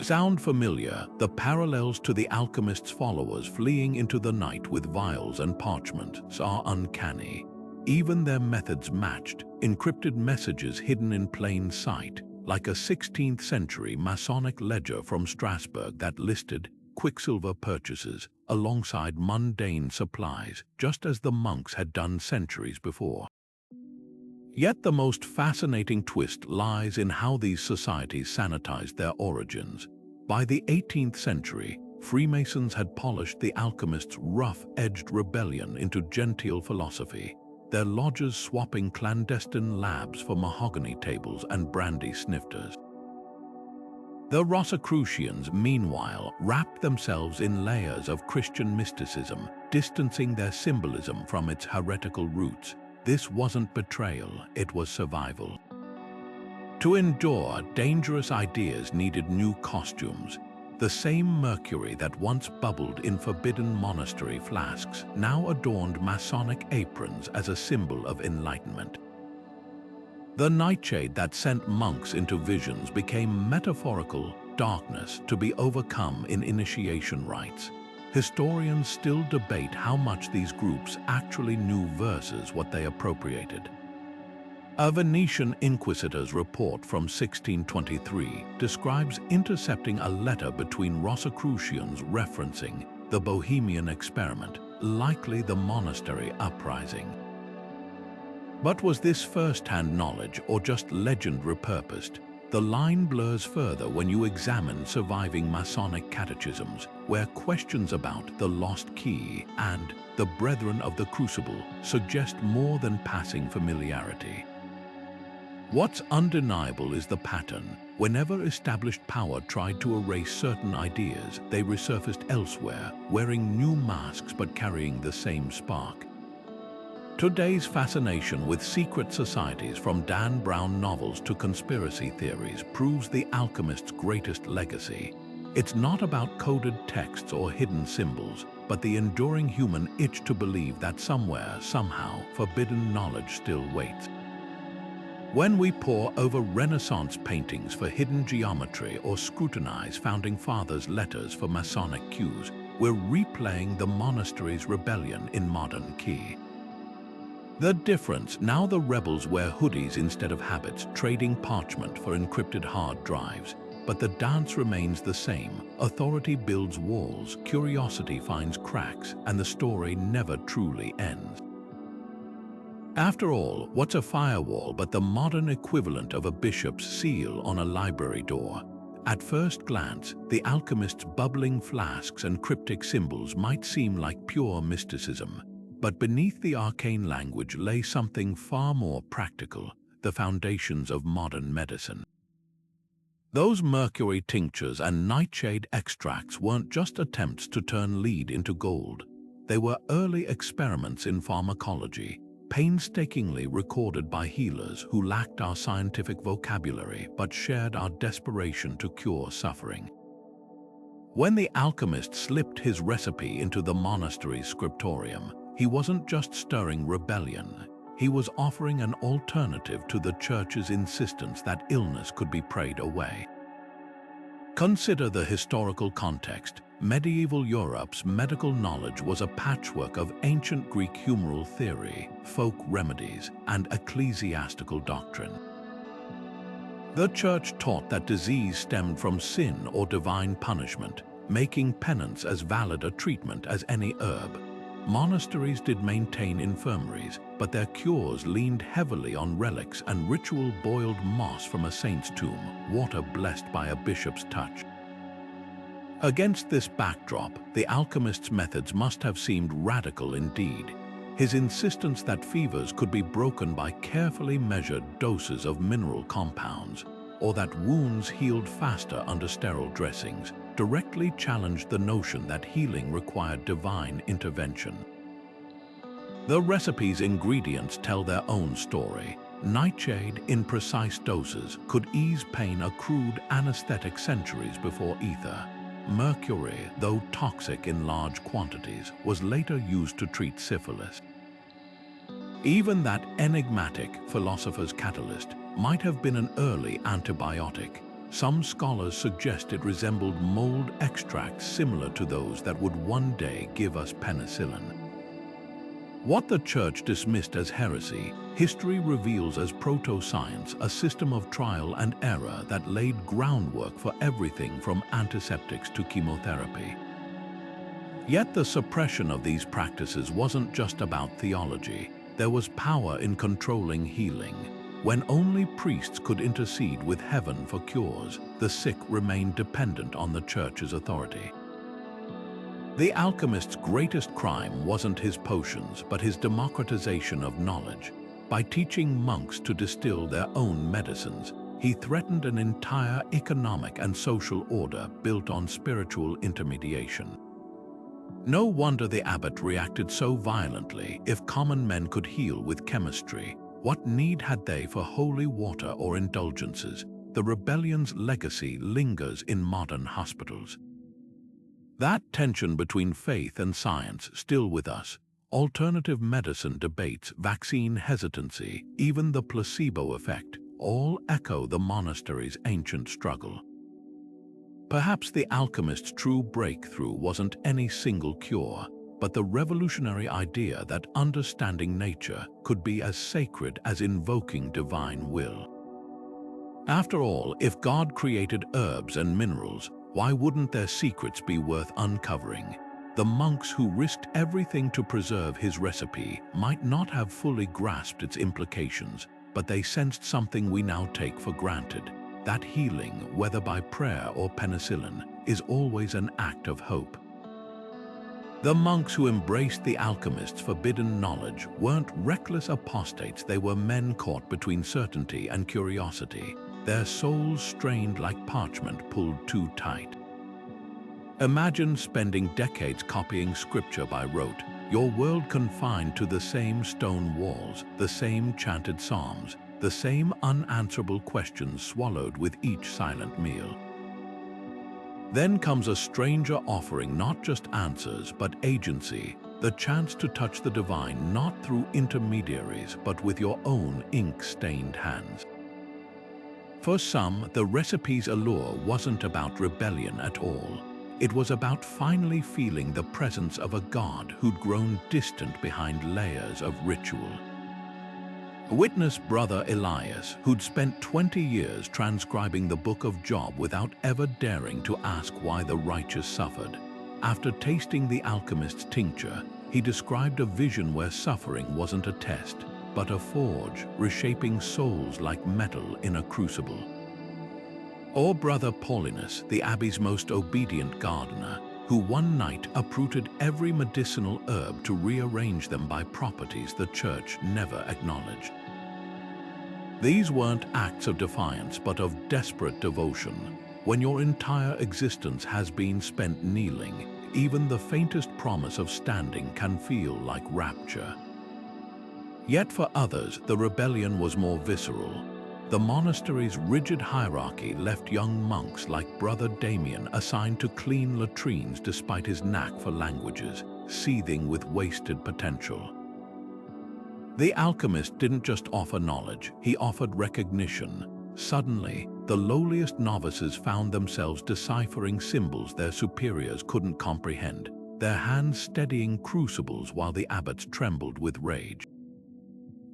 Sound familiar? The parallels to the alchemist's followers fleeing into the night with vials and parchments are uncanny. Even their methods matched, encrypted messages hidden in plain sight, like a 16th century Masonic ledger from Strasbourg that listed quicksilver purchases alongside mundane supplies, just as the monks had done centuries before. Yet the most fascinating twist lies in how these societies sanitized their origins. By the 18th century, Freemasons had polished the alchemists' rough-edged rebellion into genteel philosophy, their lodges swapping clandestine labs for mahogany tables and brandy snifters. The Rosicrucians, meanwhile, wrapped themselves in layers of Christian mysticism, distancing their symbolism from its heretical roots. This wasn't betrayal, it was survival. To endure, dangerous ideas needed new costumes. The same mercury that once bubbled in forbidden monastery flasks now adorned Masonic aprons as a symbol of enlightenment. The nightshade that sent monks into visions became metaphorical darkness to be overcome in initiation rites. Historians still debate how much these groups actually knew versus what they appropriated. A Venetian inquisitor's report from 1623 describes intercepting a letter between Rosicrucians referencing the Bohemian experiment, likely the monastery uprising. But was this first-hand knowledge or just legend repurposed? The line blurs further when you examine surviving Masonic catechisms, where questions about the lost key and the Brethren of the Crucible suggest more than passing familiarity. What's undeniable is the pattern. Whenever established power tried to erase certain ideas, they resurfaced elsewhere, wearing new masks but carrying the same spark. Today's fascination with secret societies, from Dan Brown novels to conspiracy theories, proves the alchemist's greatest legacy. It's not about coded texts or hidden symbols, but the enduring human itch to believe that somewhere, somehow, forbidden knowledge still waits. When we pore over Renaissance paintings for hidden geometry or scrutinize Founding Fathers' letters for Masonic cues, we're replaying the Monastery's rebellion in modern key. The difference: now the rebels wear hoodies instead of habits, trading parchment for encrypted hard drives. But the dance remains the same. Authority builds walls, curiosity finds cracks, and the story never truly ends. After all, what's a firewall but the modern equivalent of a bishop's seal on a library door? At first glance, the alchemist's bubbling flasks and cryptic symbols might seem like pure mysticism. But beneath the arcane language lay something far more practical: the foundations of modern medicine. Those mercury tinctures and nightshade extracts weren't just attempts to turn lead into gold. They were early experiments in pharmacology, painstakingly recorded by healers who lacked our scientific vocabulary but shared our desperation to cure suffering. When the alchemist slipped his recipe into the monastery's scriptorium, he wasn't just stirring rebellion. He was offering an alternative to the church's insistence that illness could be prayed away. Consider the historical context. Medieval Europe's medical knowledge was a patchwork of ancient Greek humoral theory, folk remedies, and ecclesiastical doctrine. The church taught that disease stemmed from sin or divine punishment, making penance as valid a treatment as any herb. Monasteries did maintain infirmaries, but their cures leaned heavily on relics and ritual boiled moss from a saint's tomb, water blessed by a bishop's touch. Against this backdrop, the alchemist's methods must have seemed radical indeed. His insistence that fevers could be broken by carefully measured doses of mineral compounds, or that wounds healed faster under sterile dressings, directly challenged the notion that healing required divine intervention. The recipe's ingredients tell their own story. Nightshade, in precise doses, could ease pain, a crude anesthetic centuries before ether. Mercury, though toxic in large quantities, was later used to treat syphilis. Even that enigmatic philosopher's catalyst might have been an early antibiotic. Some scholars suggest it resembled mold extracts similar to those that would one day give us penicillin. What the church dismissed as heresy, history reveals as proto-science, a system of trial and error that laid groundwork for everything from antiseptics to chemotherapy. Yet the suppression of these practices wasn't just about theology. There was power in controlling healing. When only priests could intercede with heaven for cures, the sick remained dependent on the church's authority. The alchemist's greatest crime wasn't his potions, but his democratization of knowledge. By teaching monks to distill their own medicines, he threatened an entire economic and social order built on spiritual intermediation. No wonder the abbot reacted so violently. If common men could heal with chemistry, what need had they for holy water or indulgences? The rebellion's legacy lingers in modern hospitals. That tension between faith and science still with us. Alternative medicine debates, vaccine hesitancy, even the placebo effect, all echo the monastery's ancient struggle. Perhaps the alchemist's true breakthrough wasn't any single cure, but the revolutionary idea that understanding nature could be as sacred as invoking divine will. After all, if God created herbs and minerals, why wouldn't their secrets be worth uncovering? The monks who risked everything to preserve his recipe might not have fully grasped its implications, but they sensed something we now take for granted: that healing, whether by prayer or penicillin, is always an act of hope. The monks who embraced the alchemists' forbidden knowledge weren't reckless apostates, they were men caught between certainty and curiosity, their souls strained like parchment pulled too tight. Imagine spending decades copying scripture by rote, your world confined to the same stone walls, the same chanted psalms, the same unanswerable questions swallowed with each silent meal. Then comes a stranger offering not just answers but agency, the chance to touch the divine not through intermediaries but with your own ink-stained hands. For some, the recipe's allure wasn't about rebellion at all. It was about finally feeling the presence of a god who'd grown distant behind layers of ritual. Witness Brother Elias, who'd spent 20 years transcribing the Book of Job without ever daring to ask why the righteous suffered. After tasting the alchemist's tincture, he described a vision where suffering wasn't a test, but a forge, reshaping souls like metal in a crucible. Or Brother Paulinus, the Abbey's most obedient gardener, who one night uprooted every medicinal herb to rearrange them by properties the Church never acknowledged. These weren't acts of defiance, but of desperate devotion. When your entire existence has been spent kneeling, even the faintest promise of standing can feel like rapture. Yet for others, the rebellion was more visceral. The monastery's rigid hierarchy left young monks like Brother Damien assigned to clean latrines despite his knack for languages, seething with wasted potential. The alchemist didn't just offer knowledge, he offered recognition. Suddenly, the lowliest novices found themselves deciphering symbols their superiors couldn't comprehend, their hands steadying crucibles while the abbots trembled with rage.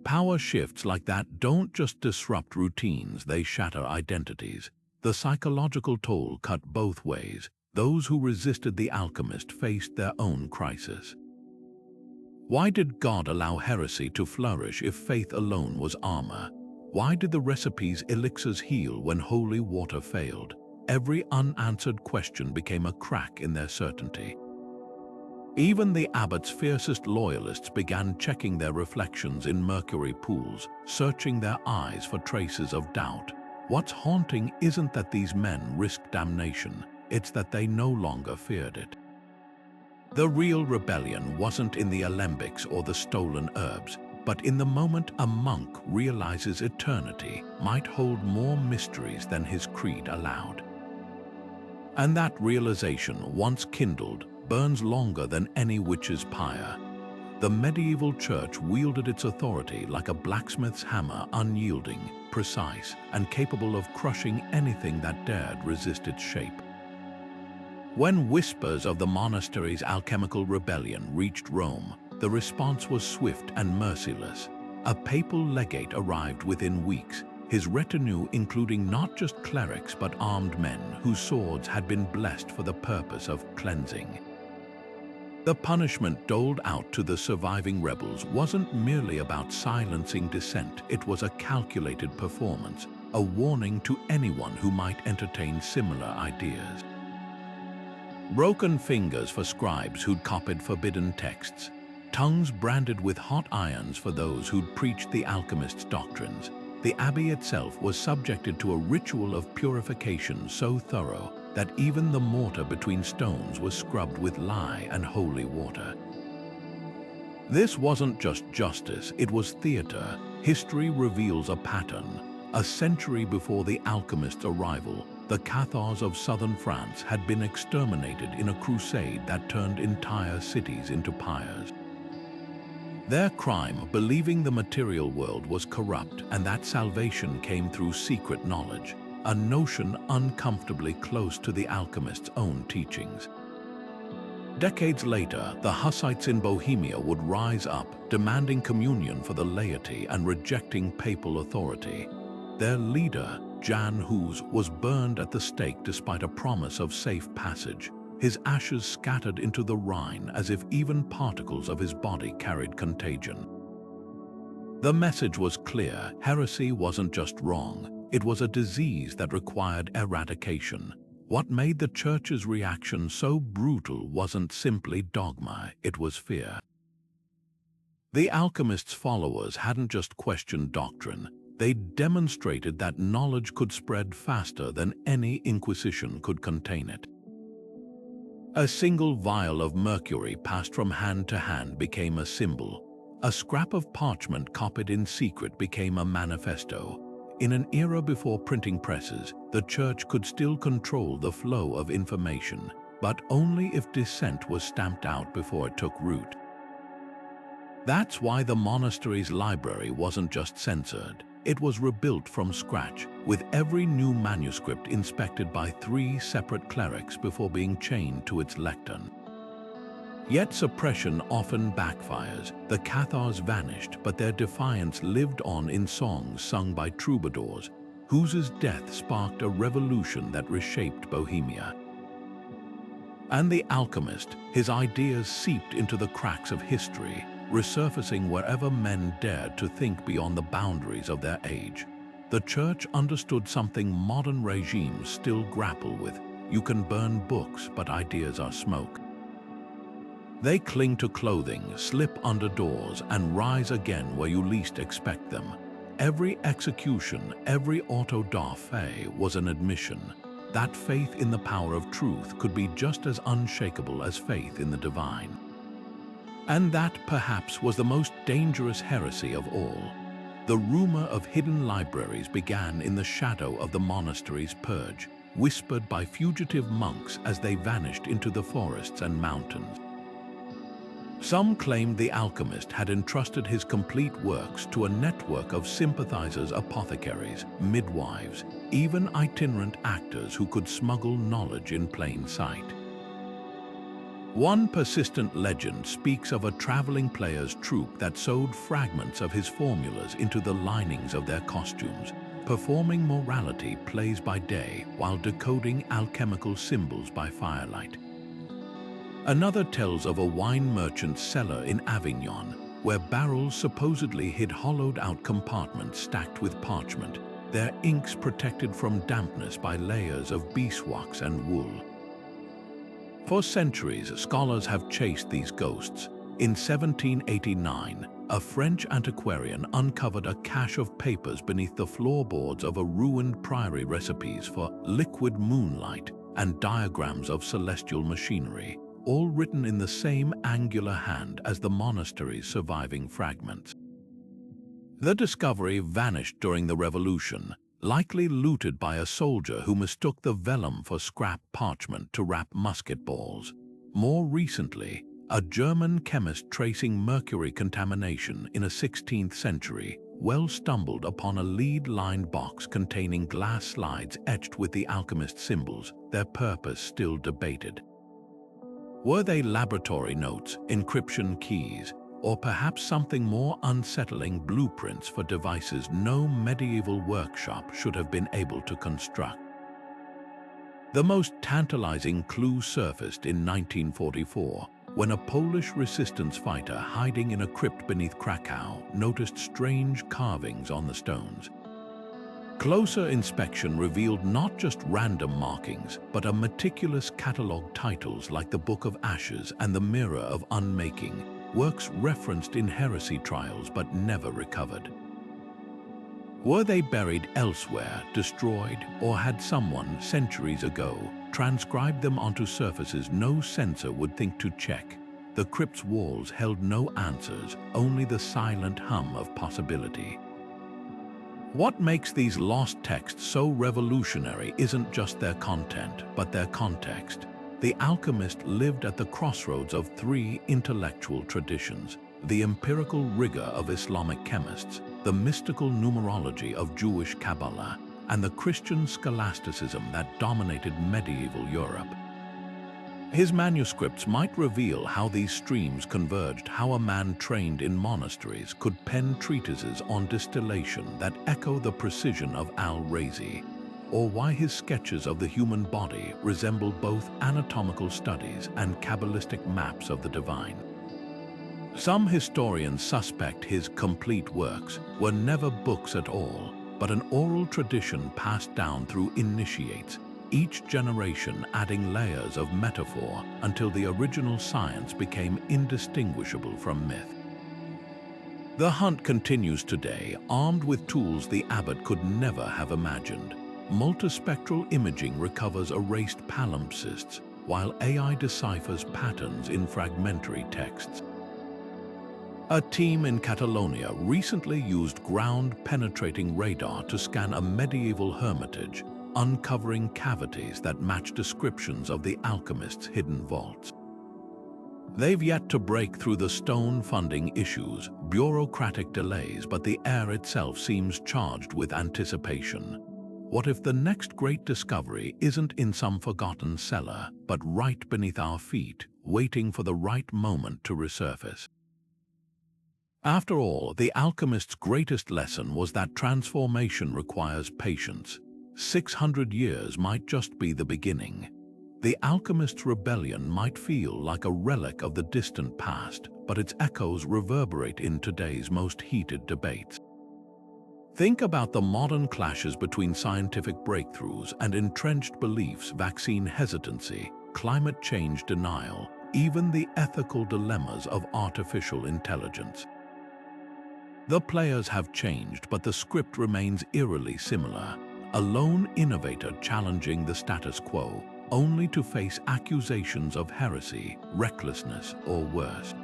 Power shifts like that don't just disrupt routines, they shatter identities. The psychological toll cut both ways. Those who resisted the alchemist faced their own crisis. Why did God allow heresy to flourish if faith alone was armor? Why did the recipe's elixirs heal when holy water failed? Every unanswered question became a crack in their certainty. Even the abbot's fiercest loyalists began checking their reflections in mercury pools, searching their eyes for traces of doubt. What's haunting isn't that these men risked damnation, it's that they no longer feared it. The real rebellion wasn't in the alembics or the stolen herbs, but in the moment a monk realizes eternity might hold more mysteries than his creed allowed. And that realization, once kindled, burns longer than any witch's pyre. The medieval church wielded its authority like a blacksmith's hammer, unyielding, precise, and capable of crushing anything that dared resist its shape. When whispers of the monastery's alchemical rebellion reached Rome, the response was swift and merciless. A papal legate arrived within weeks, his retinue including not just clerics but armed men whose swords had been blessed for the purpose of cleansing. The punishment doled out to the surviving rebels wasn't merely about silencing dissent, it was a calculated performance, a warning to anyone who might entertain similar ideas. Broken fingers for scribes who'd copied forbidden texts, tongues branded with hot irons for those who'd preached the alchemist's doctrines. The Abbey itself was subjected to a ritual of purification so thorough that even the mortar between stones was scrubbed with lye and holy water. This wasn't just justice, it was theater. History reveals a pattern. A century before the alchemist's arrival, the Cathars of southern France had been exterminated in a crusade that turned entire cities into pyres. Their crime, believing the material world was corrupt and that salvation came through secret knowledge, a notion uncomfortably close to the alchemist's own teachings. Decades later, the Hussites in Bohemia would rise up, demanding communion for the laity and rejecting papal authority. Their leader, Jan Hus, was burned at the stake despite a promise of safe passage, his ashes scattered into the Rhine as if even particles of his body carried contagion. The message was clear: heresy wasn't just wrong, it was a disease that required eradication. What made the Church's reaction so brutal wasn't simply dogma, it was fear. The alchemists' followers hadn't just questioned doctrine, they demonstrated that knowledge could spread faster than any inquisition could contain it. A single vial of mercury passed from hand to hand became a symbol. A scrap of parchment copied in secret became a manifesto. In an era before printing presses, the Church could still control the flow of information, but only if dissent was stamped out before it took root. That's why the monastery's library wasn't just censored. It was rebuilt from scratch, with every new manuscript inspected by 3 separate clerics before being chained to its lectern. Yet suppression often backfires. The Cathars vanished, but their defiance lived on in songs sung by troubadours, whose death sparked a revolution that reshaped Bohemia. And the alchemist, his ideas seeped into the cracks of history, resurfacing wherever men dared to think beyond the boundaries of their age. The Church understood something modern regimes still grapple with. You can burn books, but ideas are smoke. They cling to clothing, slip under doors, and rise again where you least expect them. Every execution, every auto da fe was an admission that faith in the power of truth could be just as unshakable as faith in the divine. And that, perhaps, was the most dangerous heresy of all. The rumor of hidden libraries began in the shadow of the monastery's purge, whispered by fugitive monks as they vanished into the forests and mountains. Some claimed the alchemist had entrusted his complete works to a network of sympathizers, apothecaries, midwives, even itinerant actors who could smuggle knowledge in plain sight. One persistent legend speaks of a traveling player's troupe that sewed fragments of his formulas into the linings of their costumes, performing morality plays by day while decoding alchemical symbols by firelight. Another tells of a wine merchant's cellar in Avignon, where barrels supposedly hid hollowed-out compartments stacked with parchment, their inks protected from dampness by layers of beeswax and wool. For centuries, scholars have chased these ghosts. In 1789, a French antiquarian uncovered a cache of papers beneath the floorboards of a ruined priory, recipes for liquid moonlight and diagrams of celestial machinery, all written in the same angular hand as the monastery's surviving fragments. The discovery vanished during the Revolution, likely looted by a soldier who mistook the vellum for scrap parchment to wrap musket balls. More recently, a German chemist tracing mercury contamination in a 16th century well stumbled upon a lead-lined box containing glass slides etched with the alchemist symbols, their purpose still debated. Were they laboratory notes, encryption keys, or perhaps something more unsettling, blueprints for devices no medieval workshop should have been able to construct? The most tantalizing clue surfaced in 1944, when a Polish resistance fighter hiding in a crypt beneath Krakow noticed strange carvings on the stones. Closer inspection revealed not just random markings, but a meticulous catalogue titles like the Book of Ashes and the Mirror of Unmaking, works referenced in heresy trials but never recovered. Were they buried elsewhere, destroyed, or had someone, centuries ago, transcribed them onto surfaces no censor would think to check? The crypt's walls held no answers, only the silent hum of possibility. What makes these lost texts so revolutionary isn't just their content, but their context. The alchemist lived at the crossroads of 3 intellectual traditions: the empirical rigor of Islamic chemists, the mystical numerology of Jewish Kabbalah, and the Christian scholasticism that dominated medieval Europe. His manuscripts might reveal how these streams converged, how a man trained in monasteries could pen treatises on distillation that echo the precision of Al-Razi, or why his sketches of the human body resemble both anatomical studies and Kabbalistic maps of the divine. Some historians suspect his complete works were never books at all, but an oral tradition passed down through initiates, each generation adding layers of metaphor until the original science became indistinguishable from myth. The hunt continues today, armed with tools the Abbot could never have imagined. Multispectral imaging recovers erased palimpsests, while AI deciphers patterns in fragmentary texts. A team in Catalonia recently used ground-penetrating radar to scan a medieval hermitage, uncovering cavities that match descriptions of the Alchemist's hidden vaults. They've yet to break through the stone funding issues, bureaucratic delays, but the air itself seems charged with anticipation. What if the next great discovery isn't in some forgotten cellar, but right beneath our feet, waiting for the right moment to resurface? After all, the alchemist's greatest lesson was that transformation requires patience. 600 years might just be the beginning. The Alchemist's rebellion might feel like a relic of the distant past, but its echoes reverberate in today's most heated debates. Think about the modern clashes between scientific breakthroughs and entrenched beliefs, vaccine hesitancy, climate change denial, even the ethical dilemmas of artificial intelligence. The players have changed, but the script remains eerily similar. A lone innovator challenging the status quo, only to face accusations of heresy, recklessness, or worse.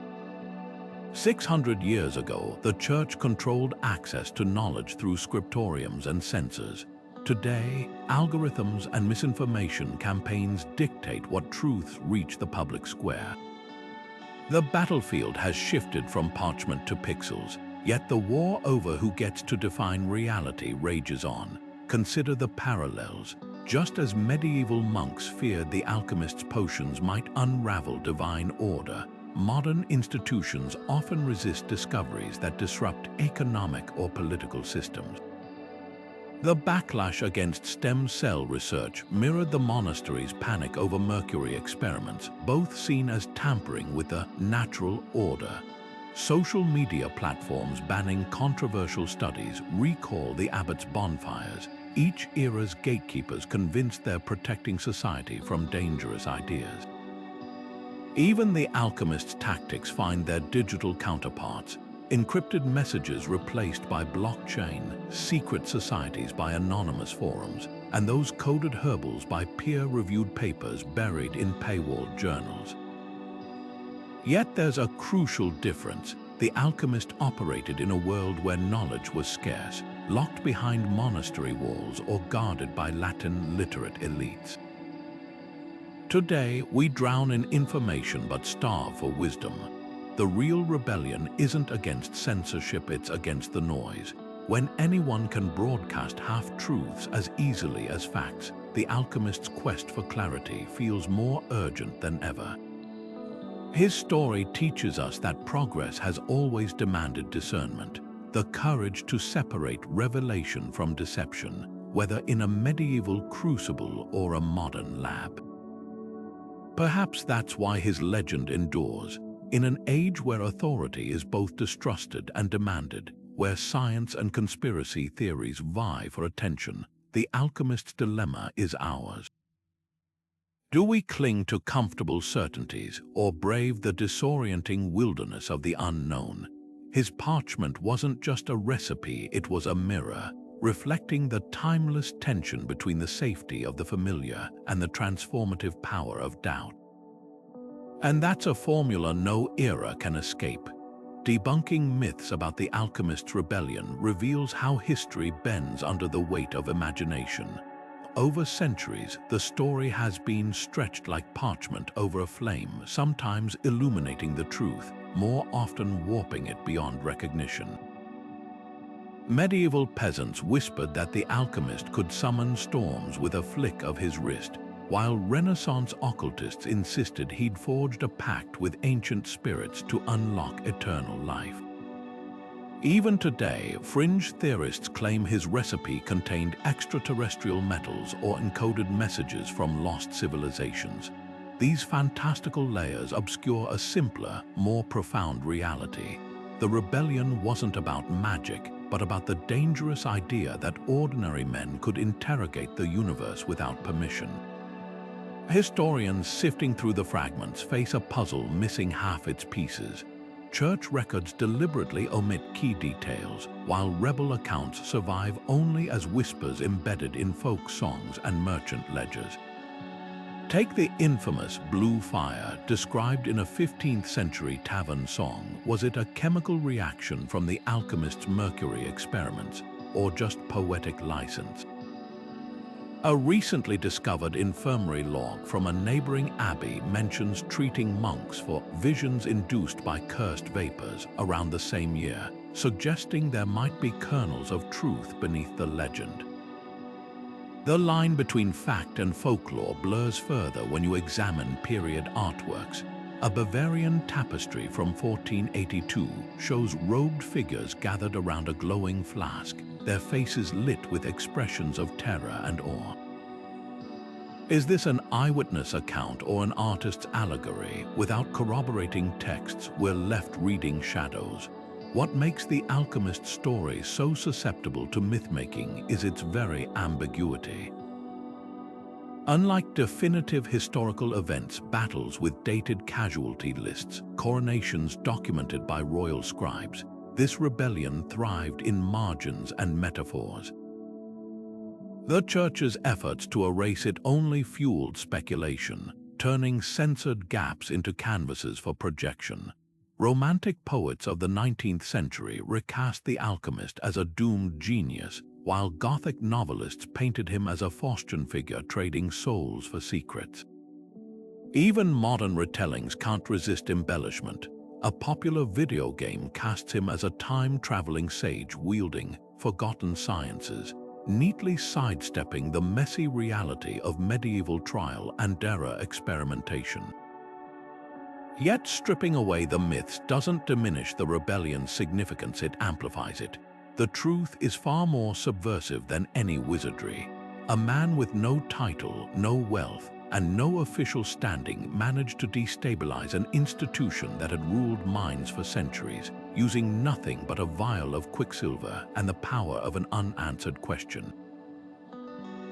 600 years ago, the Church controlled access to knowledge through scriptoriums and censors. Today, algorithms and misinformation campaigns dictate what truths reach the public square. The battlefield has shifted from parchment to pixels, yet the war over who gets to define reality rages on. Consider the parallels. Just as medieval monks feared the alchemist's potions might unravel divine order, modern institutions often resist discoveries that disrupt economic or political systems. The backlash against stem cell research mirrored the monastery's panic over mercury experiments, both seen as tampering with the natural order. Social media platforms banning controversial studies recall the Abbot's bonfires. Each era's gatekeepers convinced they're protecting society from dangerous ideas. Even the alchemist's tactics find their digital counterparts. Encrypted messages replaced by blockchain, secret societies by anonymous forums, and those coded herbals by peer-reviewed papers buried in paywalled journals. Yet there's a crucial difference. The alchemist operated in a world where knowledge was scarce, locked behind monastery walls or guarded by Latin-literate elites. Today, we drown in information but starve for wisdom. The real rebellion isn't against censorship, it's against the noise. When anyone can broadcast half-truths as easily as facts, the alchemist's quest for clarity feels more urgent than ever. His story teaches us that progress has always demanded discernment, the courage to separate revelation from deception, whether in a medieval crucible or a modern lab. Perhaps that's why his legend endures. In an age where authority is both distrusted and demanded, where science and conspiracy theories vie for attention, the alchemist's dilemma is ours. Do we cling to comfortable certainties or brave the disorienting wilderness of the unknown? His parchment wasn't just a recipe, it was a mirror, reflecting the timeless tension between the safety of the familiar and the transformative power of doubt. And that's a formula no era can escape. Debunking myths about the Alchemist's rebellion reveals how history bends under the weight of imagination. Over centuries, the story has been stretched like parchment over a flame, sometimes illuminating the truth, more often warping it beyond recognition. Medieval peasants whispered that the alchemist could summon storms with a flick of his wrist, while Renaissance occultists insisted he'd forged a pact with ancient spirits to unlock eternal life. Even today, fringe theorists claim his recipe contained extraterrestrial metals or encoded messages from lost civilizations. These fantastical layers obscure a simpler, more profound reality. The rebellion wasn't about magic, but about the dangerous idea that ordinary men could interrogate the universe without permission. Historians sifting through the fragments face a puzzle missing half its pieces. Church records deliberately omit key details, while rebel accounts survive only as whispers embedded in folk songs and merchant ledgers. Take the infamous Blue Fire, described in a 15th century tavern song. Was it a chemical reaction from the alchemist's mercury experiments, or just poetic license? A recently discovered infirmary log from a neighboring abbey mentions treating monks for visions induced by cursed vapors around the same year, suggesting there might be kernels of truth beneath the legend. The line between fact and folklore blurs further when you examine period artworks. A Bavarian tapestry from 1482 shows robed figures gathered around a glowing flask, their faces lit with expressions of terror and awe. Is this an eyewitness account or an artist's allegory? Without corroborating texts, we're left reading shadows. What makes the Alchemist story so susceptible to myth-making is its very ambiguity. Unlike definitive historical events, battles with dated casualty lists, coronations documented by royal scribes, this rebellion thrived in margins and metaphors. The Church's efforts to erase it only fueled speculation, turning censored gaps into canvases for projection. Romantic poets of the 19th century recast the alchemist as a doomed genius, while Gothic novelists painted him as a Faustian figure trading souls for secrets. Even modern retellings can't resist embellishment. A popular video game casts him as a time-traveling sage wielding forgotten sciences, neatly sidestepping the messy reality of medieval trial and error experimentation. Yet stripping away the myths doesn't diminish the rebellion's significance, it amplifies it. The truth is far more subversive than any wizardry. A man with no title, no wealth, and no official standing managed to destabilize an institution that had ruled minds for centuries, using nothing but a vial of quicksilver and the power of an unanswered question.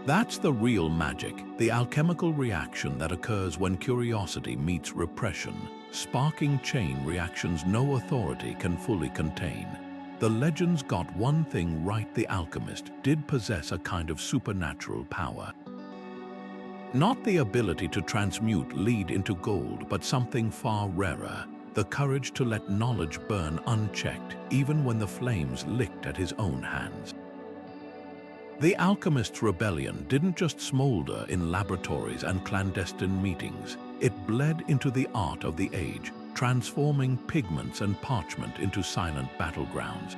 That's the real magic, the alchemical reaction that occurs when curiosity meets repression, sparking chain reactions no authority can fully contain. The legends got one thing right: the alchemist did possess a kind of supernatural power. Not the ability to transmute lead into gold, but something far rarer, the courage to let knowledge burn unchecked, even when the flames licked at his own hands. The Alchemist's rebellion didn't just smolder in laboratories and clandestine meetings. It bled into the art of the age, transforming pigments and parchment into silent battlegrounds.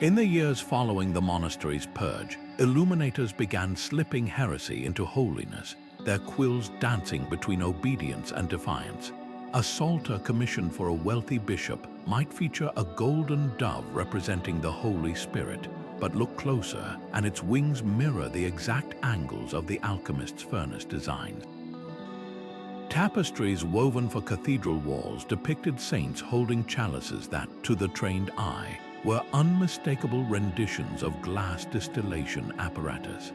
In the years following the monastery's purge, illuminators began slipping heresy into holiness, their quills dancing between obedience and defiance. A psalter commissioned for a wealthy bishop might feature a golden dove representing the Holy Spirit, but look closer and its wings mirror the exact angles of the alchemist's furnace design. Tapestries woven for cathedral walls depicted saints holding chalices that, to the trained eye, were unmistakable renditions of glass distillation apparatus.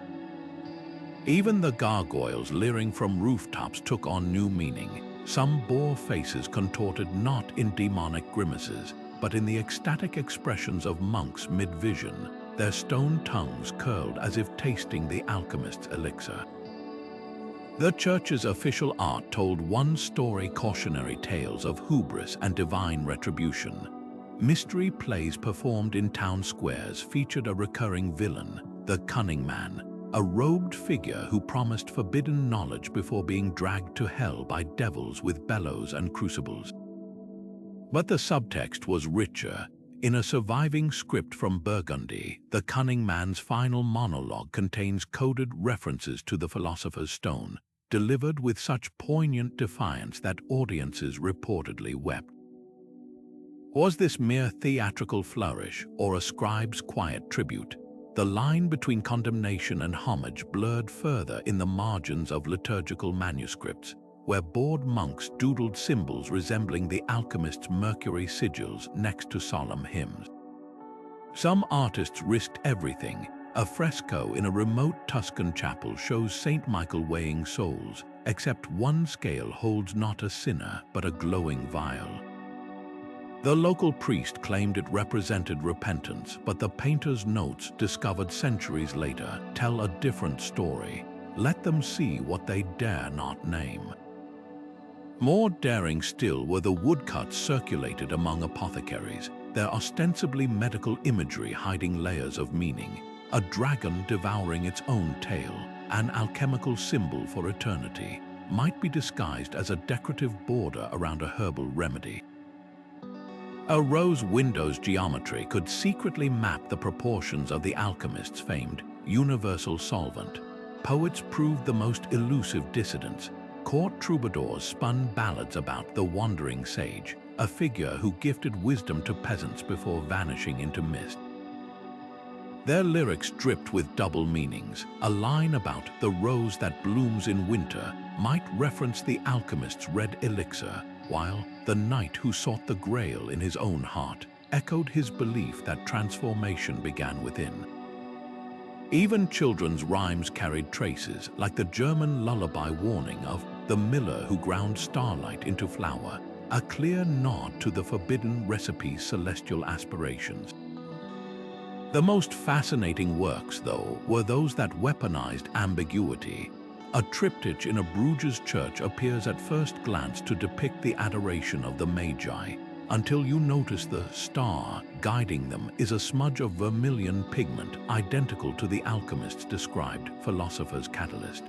Even the gargoyles leering from rooftops took on new meaning. Some bore faces contorted not in demonic grimaces, but in the ecstatic expressions of monks mid-vision, their stone tongues curled as if tasting the alchemist's elixir. The Church's official art told one-story cautionary tales of hubris and divine retribution. Mystery plays performed in town squares featured a recurring villain, the Cunning Man, a robed figure who promised forbidden knowledge before being dragged to hell by devils with bellows and crucibles. But the subtext was richer. In a surviving script from Burgundy, the Cunning Man's final monologue contains coded references to the Philosopher's Stone, delivered with such poignant defiance that audiences reportedly wept. Was this mere theatrical flourish or a scribe's quiet tribute? The line between condemnation and homage blurred further in the margins of liturgical manuscripts, where bored monks doodled symbols resembling the alchemist's mercury sigils next to solemn hymns. Some artists risked everything, A fresco in a remote Tuscan chapel shows Saint Michael weighing souls, except one scale holds not a sinner but a glowing vial. The local priest claimed it represented repentance, but the painter's notes, discovered centuries later, tell a different story. Let them see what they dare not name. More daring still were the woodcuts circulated among apothecaries, their ostensibly medical imagery hiding layers of meaning. A dragon devouring its own tail, an alchemical symbol for eternity, might be disguised as a decorative border around a herbal remedy. A rose window's geometry could secretly map the proportions of the alchemist's famed universal solvent. Poets proved the most elusive dissidents. Court troubadours spun ballads about the wandering sage, a figure who gifted wisdom to peasants before vanishing into mist. Their lyrics dripped with double meanings. A line about the rose that blooms in winter might reference the alchemist's red elixir, while the knight who sought the grail in his own heart echoed his belief that transformation began within. Even children's rhymes carried traces, like the German lullaby warning of the miller who ground starlight into flour, a clear nod to the forbidden recipe's celestial aspirations. The most fascinating works, though, were those that weaponized ambiguity. A triptych in a Bruges church appears at first glance to depict the adoration of the Magi, until you notice the star guiding them is a smudge of vermilion pigment identical to the alchemist's described philosopher's catalyst.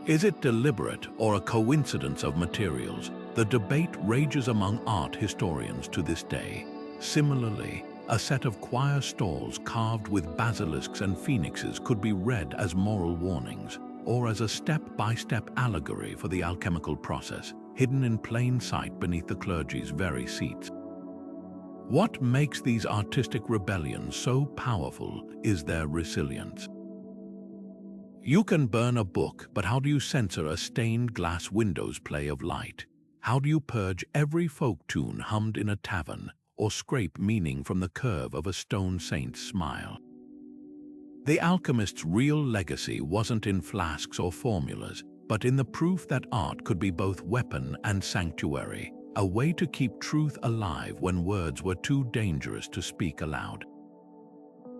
Is it deliberate or a coincidence of materials? The debate rages among art historians to this day. Similarly, a set of choir stalls carved with basilisks and phoenixes could be read as moral warnings, or as a step-by-step allegory for the alchemical process, hidden in plain sight beneath the clergy's very seats. What makes these artistic rebellions so powerful is their resilience. You can burn a book, but how do you censor a stained glass window's play of light? How do you purge every folk tune hummed in a tavern, or scrape meaning from the curve of a stone saint's smile? The alchemist's real legacy wasn't in flasks or formulas, but in the proof that art could be both weapon and sanctuary, a way to keep truth alive when words were too dangerous to speak aloud.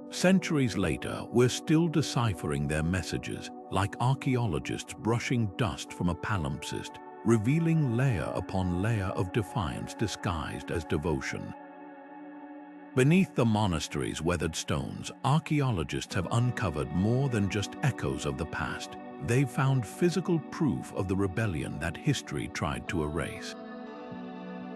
Centuries later, we're still deciphering their messages, like archaeologists brushing dust from a palimpsest, revealing layer upon layer of defiance disguised as devotion. Beneath the monastery's weathered stones, archaeologists have uncovered more than just echoes of the past. They've found physical proof of the rebellion that history tried to erase.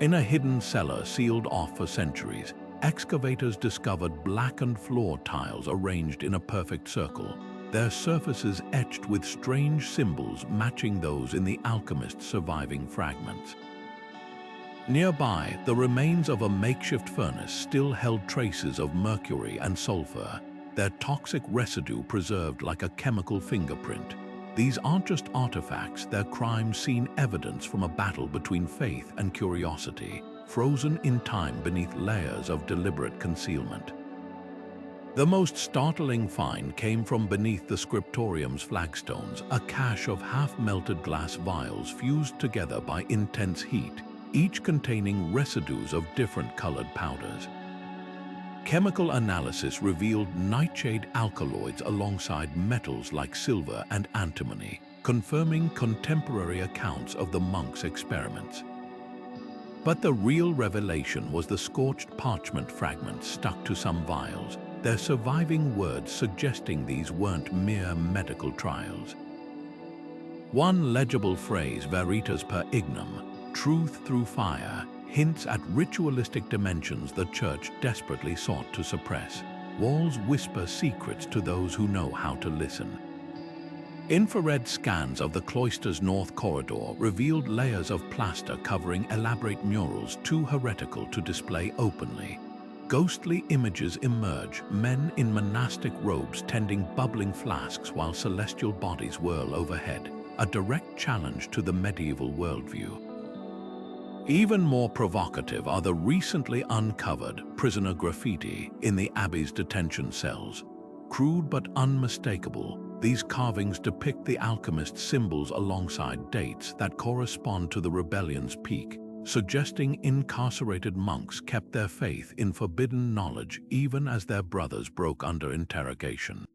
In a hidden cellar sealed off for centuries, excavators discovered blackened floor tiles arranged in a perfect circle, their surfaces etched with strange symbols matching those in the alchemist's surviving fragments. Nearby, the remains of a makeshift furnace still held traces of mercury and sulfur, their toxic residue preserved like a chemical fingerprint. These aren't just artifacts, they're crime-scene evidence from a battle between faith and curiosity, frozen in time beneath layers of deliberate concealment. The most startling find came from beneath the scriptorium's flagstones, a cache of half-melted glass vials fused together by intense heat, each containing residues of different colored powders. Chemical analysis revealed nightshade alkaloids alongside metals like silver and antimony, confirming contemporary accounts of the monks' experiments. But the real revelation was the scorched parchment fragments stuck to some vials, their surviving words suggesting these weren't mere medical trials. One legible phrase, veritas per ignum, truth through fire, hints at ritualistic dimensions the church desperately sought to suppress. Walls whisper secrets to those who know how to listen. Infrared scans of the cloister's north corridor revealed layers of plaster covering elaborate murals too heretical to display openly. Ghostly images emerge, men in monastic robes tending bubbling flasks while celestial bodies whirl overhead, a direct challenge to the medieval worldview. Even more provocative are the recently uncovered prisoner graffiti in the Abbey's detention cells. Crude but unmistakable, these carvings depict the alchemist symbols alongside dates that correspond to the rebellion's peak, suggesting incarcerated monks kept their faith in forbidden knowledge even as their brothers broke under interrogation.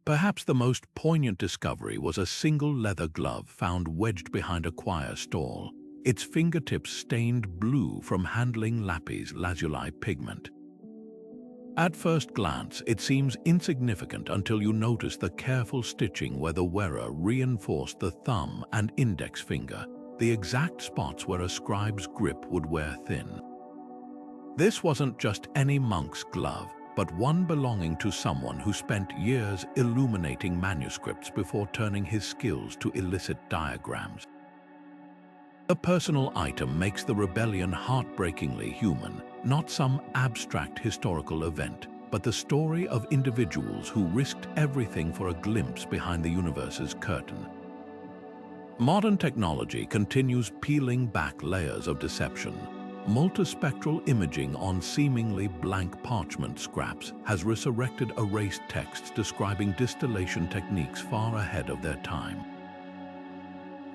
Perhaps the most poignant discovery was a single leather glove found wedged behind a choir stall, its fingertips stained blue from handling lapis lazuli pigment. At first glance, it seems insignificant until you notice the careful stitching where the wearer reinforced the thumb and index finger, the exact spots where a scribe's grip would wear thin. This wasn't just any monk's glove, but one belonging to someone who spent years illuminating manuscripts before turning his skills to illicit diagrams. A personal item makes the rebellion heartbreakingly human, not some abstract historical event, but the story of individuals who risked everything for a glimpse behind the universe's curtain. Modern technology continues peeling back layers of deception. Multispectral imaging on seemingly blank parchment scraps has resurrected erased texts describing distillation techniques far ahead of their time.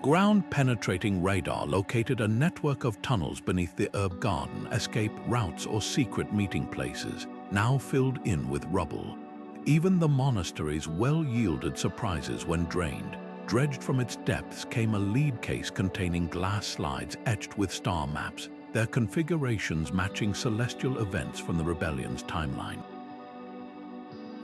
Ground-penetrating radar located a network of tunnels beneath the herb garden, escape routes or secret meeting places, now filled in with rubble. Even the monastery's well-yielded surprises when drained. Dredged from its depths came a lead case containing glass slides etched with star maps, their configurations matching celestial events from the rebellion's timeline.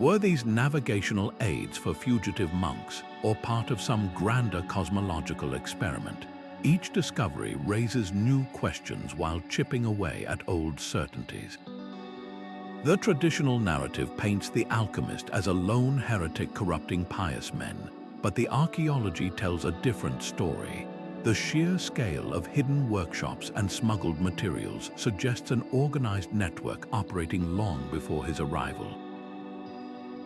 Were these navigational aids for fugitive monks or part of some grander cosmological experiment? Each discovery raises new questions while chipping away at old certainties. The traditional narrative paints the alchemist as a lone heretic corrupting pious men, but the archaeology tells a different story. The sheer scale of hidden workshops and smuggled materials suggests an organized network operating long before his arrival.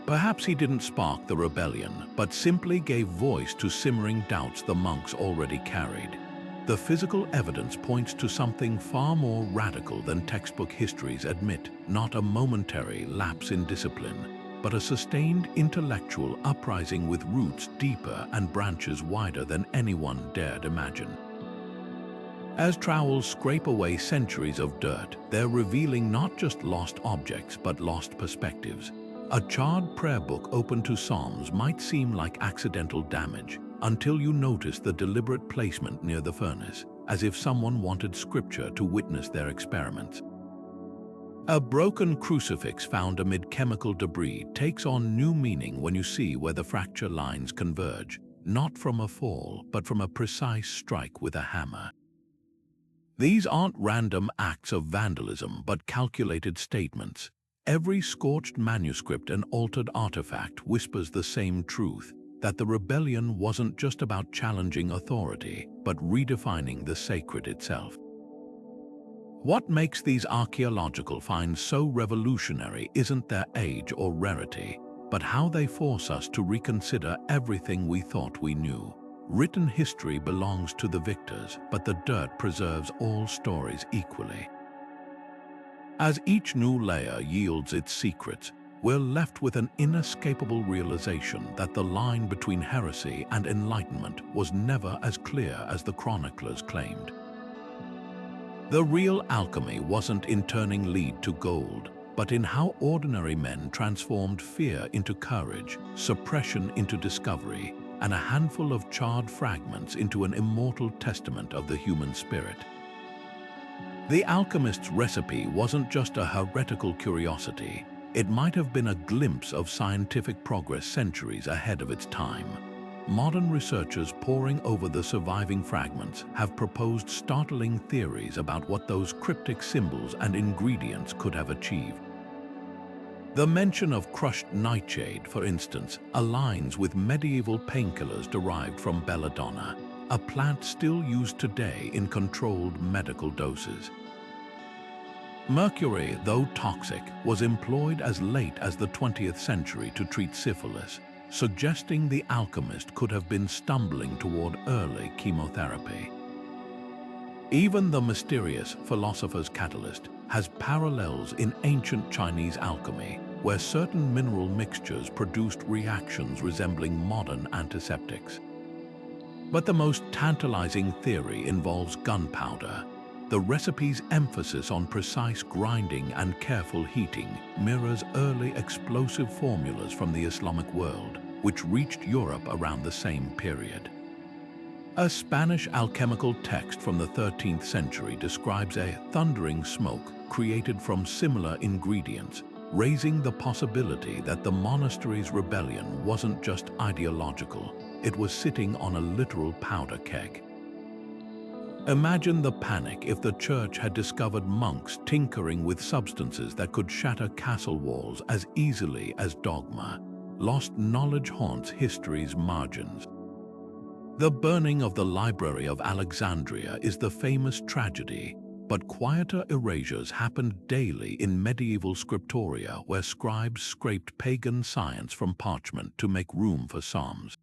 Perhaps he didn't spark the rebellion, but simply gave voice to simmering doubts the monks already carried. The physical evidence points to something far more radical than textbook histories admit, not a momentary lapse in discipline, but a sustained intellectual uprising with roots deeper and branches wider than anyone dared imagine. As trowels scrape away centuries of dirt, they're revealing not just lost objects but lost perspectives. A charred prayer book open to Psalms might seem like accidental damage until you notice the deliberate placement near the furnace, as if someone wanted scripture to witness their experiments. A broken crucifix found amid chemical debris takes on new meaning when you see where the fracture lines converge, not from a fall, but from a precise strike with a hammer. These aren't random acts of vandalism, but calculated statements. Every scorched manuscript and altered artifact whispers the same truth, that the rebellion wasn't just about challenging authority, but redefining the sacred itself. What makes these archaeological finds so revolutionary isn't their age or rarity, but how they force us to reconsider everything we thought we knew. Written history belongs to the victors, but the dirt preserves all stories equally. As each new layer yields its secrets, we're left with an inescapable realization that the line between heresy and enlightenment was never as clear as the chroniclers claimed. The real alchemy wasn't in turning lead to gold, but in how ordinary men transformed fear into courage, suppression into discovery, and a handful of charred fragments into an immortal testament of the human spirit. The alchemist's recipe wasn't just a heretical curiosity. It might have been a glimpse of scientific progress centuries ahead of its time. Modern researchers poring over the surviving fragments have proposed startling theories about what those cryptic symbols and ingredients could have achieved. The mention of crushed nightshade, for instance, aligns with medieval painkillers derived from belladonna, a plant still used today in controlled medical doses. Mercury, though toxic, was employed as late as the 20th century to treat syphilis, suggesting the alchemist could have been stumbling toward early chemotherapy. Even the mysterious philosopher's catalyst has parallels in ancient Chinese alchemy, where certain mineral mixtures produced reactions resembling modern antiseptics. But the most tantalizing theory involves gunpowder. The recipe's emphasis on precise grinding and careful heating mirrors early explosive formulas from the Islamic world, which reached Europe around the same period. A Spanish alchemical text from the 13th century describes a thundering smoke created from similar ingredients, raising the possibility that the Monastery's rebellion wasn't just ideological, it was sitting on a literal powder keg. Imagine the panic if the church had discovered monks tinkering with substances that could shatter castle walls as easily as dogma. Lost knowledge haunts history's margins. The burning of the Library of Alexandria is the famous tragedy, but quieter erasures happened daily in medieval scriptoria where scribes scraped pagan science from parchment to make room for psalms.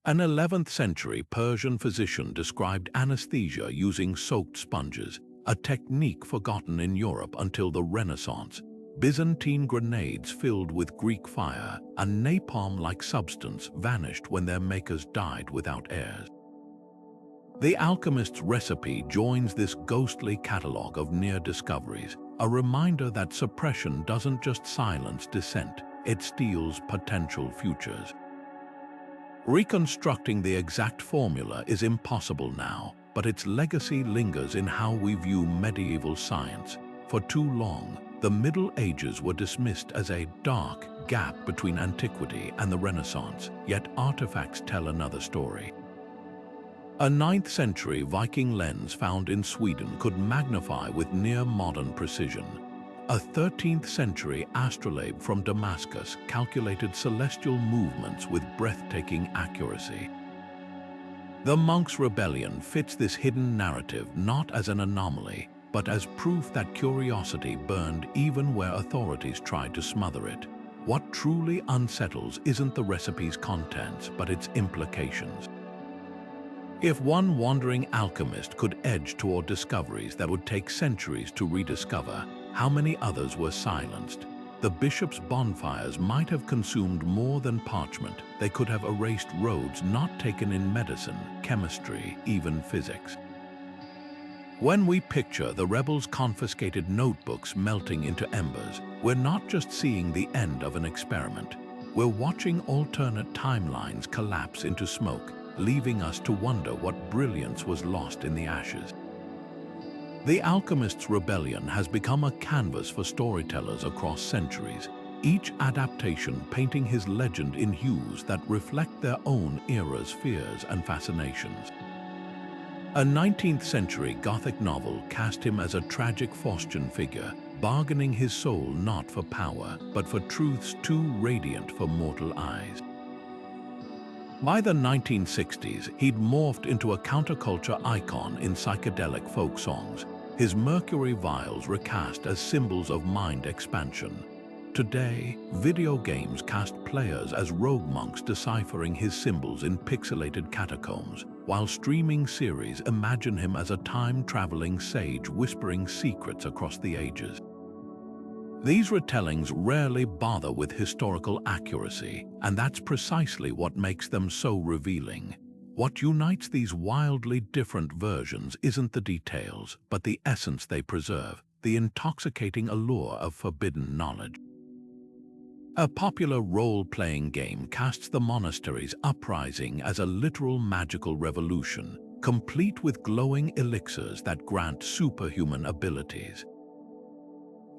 An 11th century Persian physician described anesthesia using soaked sponges, a technique forgotten in Europe until the Renaissance. Byzantine grenades filled with Greek fire, a napalm-like substance, vanished when their makers died without heirs. The Alchemist's recipe joins this ghostly catalogue of near discoveries, a reminder that suppression doesn't just silence dissent, it steals potential futures. Reconstructing the exact formula is impossible now, but its legacy lingers in how we view medieval science. For too long, the Middle Ages were dismissed as a dark gap between antiquity and the Renaissance, yet artifacts tell another story. A 9th century Viking lens found in Sweden could magnify with near-modern precision. A 13th century astrolabe from Damascus calculated celestial movements with breathtaking accuracy. The monks' rebellion fits this hidden narrative not as an anomaly, but as proof that curiosity burned even where authorities tried to smother it. What truly unsettles isn't the recipe's contents, but its implications. If one wandering alchemist could edge toward discoveries that would take centuries to rediscover, how many others were silenced? The bishop's bonfires might have consumed more than parchment. They could have erased roads not taken in medicine, chemistry, even physics. When we picture the rebels' confiscated notebooks melting into embers, we're not just seeing the end of an experiment. We're watching alternate timelines collapse into smoke, leaving us to wonder what brilliance was lost in the ashes. The Alchemist's rebellion has become a canvas for storytellers across centuries, each adaptation painting his legend in hues that reflect their own era's fears and fascinations. A 19th century Gothic novel cast him as a tragic Faustian figure, bargaining his soul not for power, but for truths too radiant for mortal eyes. By the 1960s, he'd morphed into a counterculture icon in psychedelic folk songs, his mercury vials recast as symbols of mind expansion. Today, video games cast players as rogue monks deciphering his symbols in pixelated catacombs, while streaming series imagine him as a time-traveling sage whispering secrets across the ages. These retellings rarely bother with historical accuracy, and that's precisely what makes them so revealing. What unites these wildly different versions isn't the details, but the essence they preserve, the intoxicating allure of forbidden knowledge. A popular role-playing game casts the monastery's uprising as a literal magical revolution, complete with glowing elixirs that grant superhuman abilities.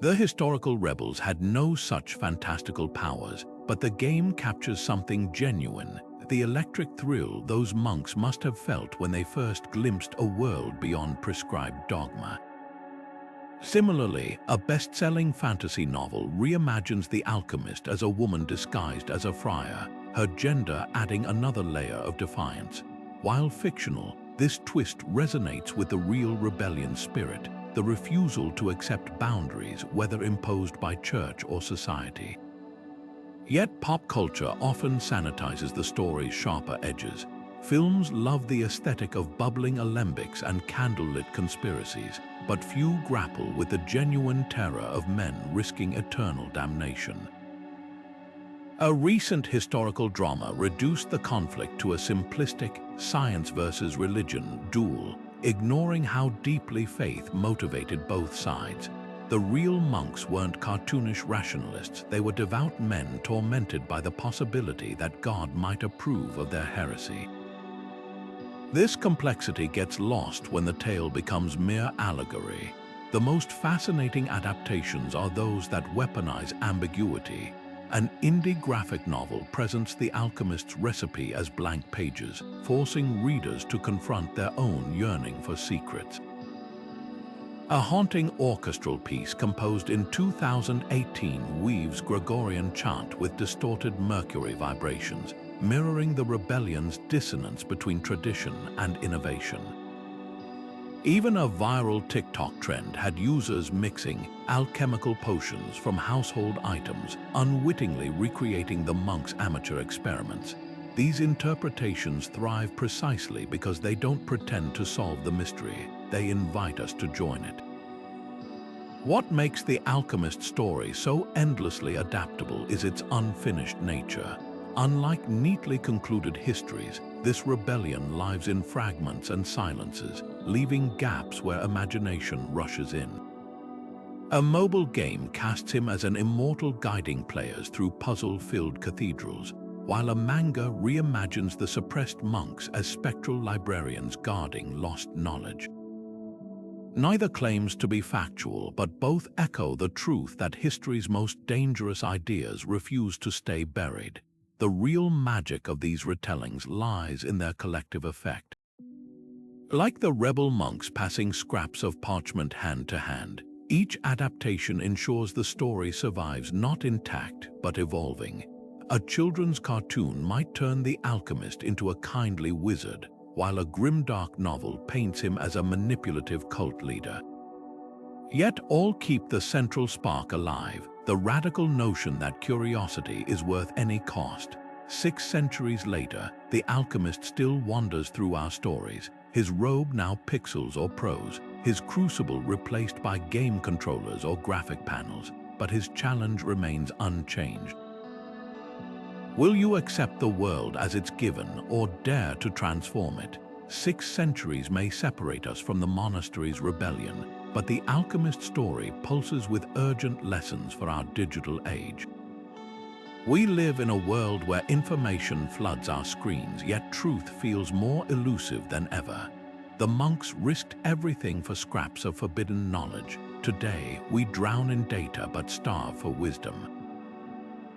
The historical rebels had no such fantastical powers, but the game captures something genuine, the electric thrill those monks must have felt when they first glimpsed a world beyond prescribed dogma. Similarly, a best-selling fantasy novel reimagines the alchemist as a woman disguised as a friar, her gender adding another layer of defiance. While fictional, this twist resonates with the real rebellion spirit, the refusal to accept boundaries, whether imposed by church or society. Yet pop culture often sanitizes the story's sharper edges. Films love the aesthetic of bubbling alembics and candlelit conspiracies, but few grapple with the genuine terror of men risking eternal damnation. A recent historical drama reduced the conflict to a simplistic science versus religion duel, ignoring how deeply faith motivated both sides. The real monks weren't cartoonish rationalists, they were devout men tormented by the possibility that God might approve of their heresy. This complexity gets lost when the tale becomes mere allegory. The most fascinating adaptations are those that weaponize ambiguity. An indie graphic novel presents the alchemist's recipe as blank pages, forcing readers to confront their own yearning for secrets. A haunting orchestral piece composed in 2018 weaves Gregorian chant with distorted mercury vibrations, mirroring the rebellion's dissonance between tradition and innovation. Even a viral TikTok trend had users mixing alchemical potions from household items, unwittingly recreating the monks' amateur experiments. These interpretations thrive precisely because they don't pretend to solve the mystery, they invite us to join it. What makes the Alchemist story so endlessly adaptable is its unfinished nature. Unlike neatly concluded histories, this rebellion lives in fragments and silences, leaving gaps where imagination rushes in. A mobile game casts him as an immortal guiding players through puzzle-filled cathedrals, while a manga reimagines the suppressed monks as spectral librarians guarding lost knowledge. Neither claims to be factual, but both echo the truth that history's most dangerous ideas refuse to stay buried. The real magic of these retellings lies in their collective effect. Like the rebel monks passing scraps of parchment hand to hand, each adaptation ensures the story survives not intact but evolving. A children's cartoon might turn the alchemist into a kindly wizard, while a grimdark novel paints him as a manipulative cult leader. Yet all keep the central spark alive, the radical notion that curiosity is worth any cost. 6 centuries later, the alchemist still wanders through our stories, his robe now pixels or prose, his crucible replaced by game controllers or graphic panels, but his challenge remains unchanged. Will you accept the world as it's given or dare to transform it? 6 centuries may separate us from the Monastery's rebellion, but the alchemist story pulses with urgent lessons for our digital age. We live in a world where information floods our screens, yet truth feels more elusive than ever. The monks risked everything for scraps of forbidden knowledge. Today, we drown in data but starve for wisdom.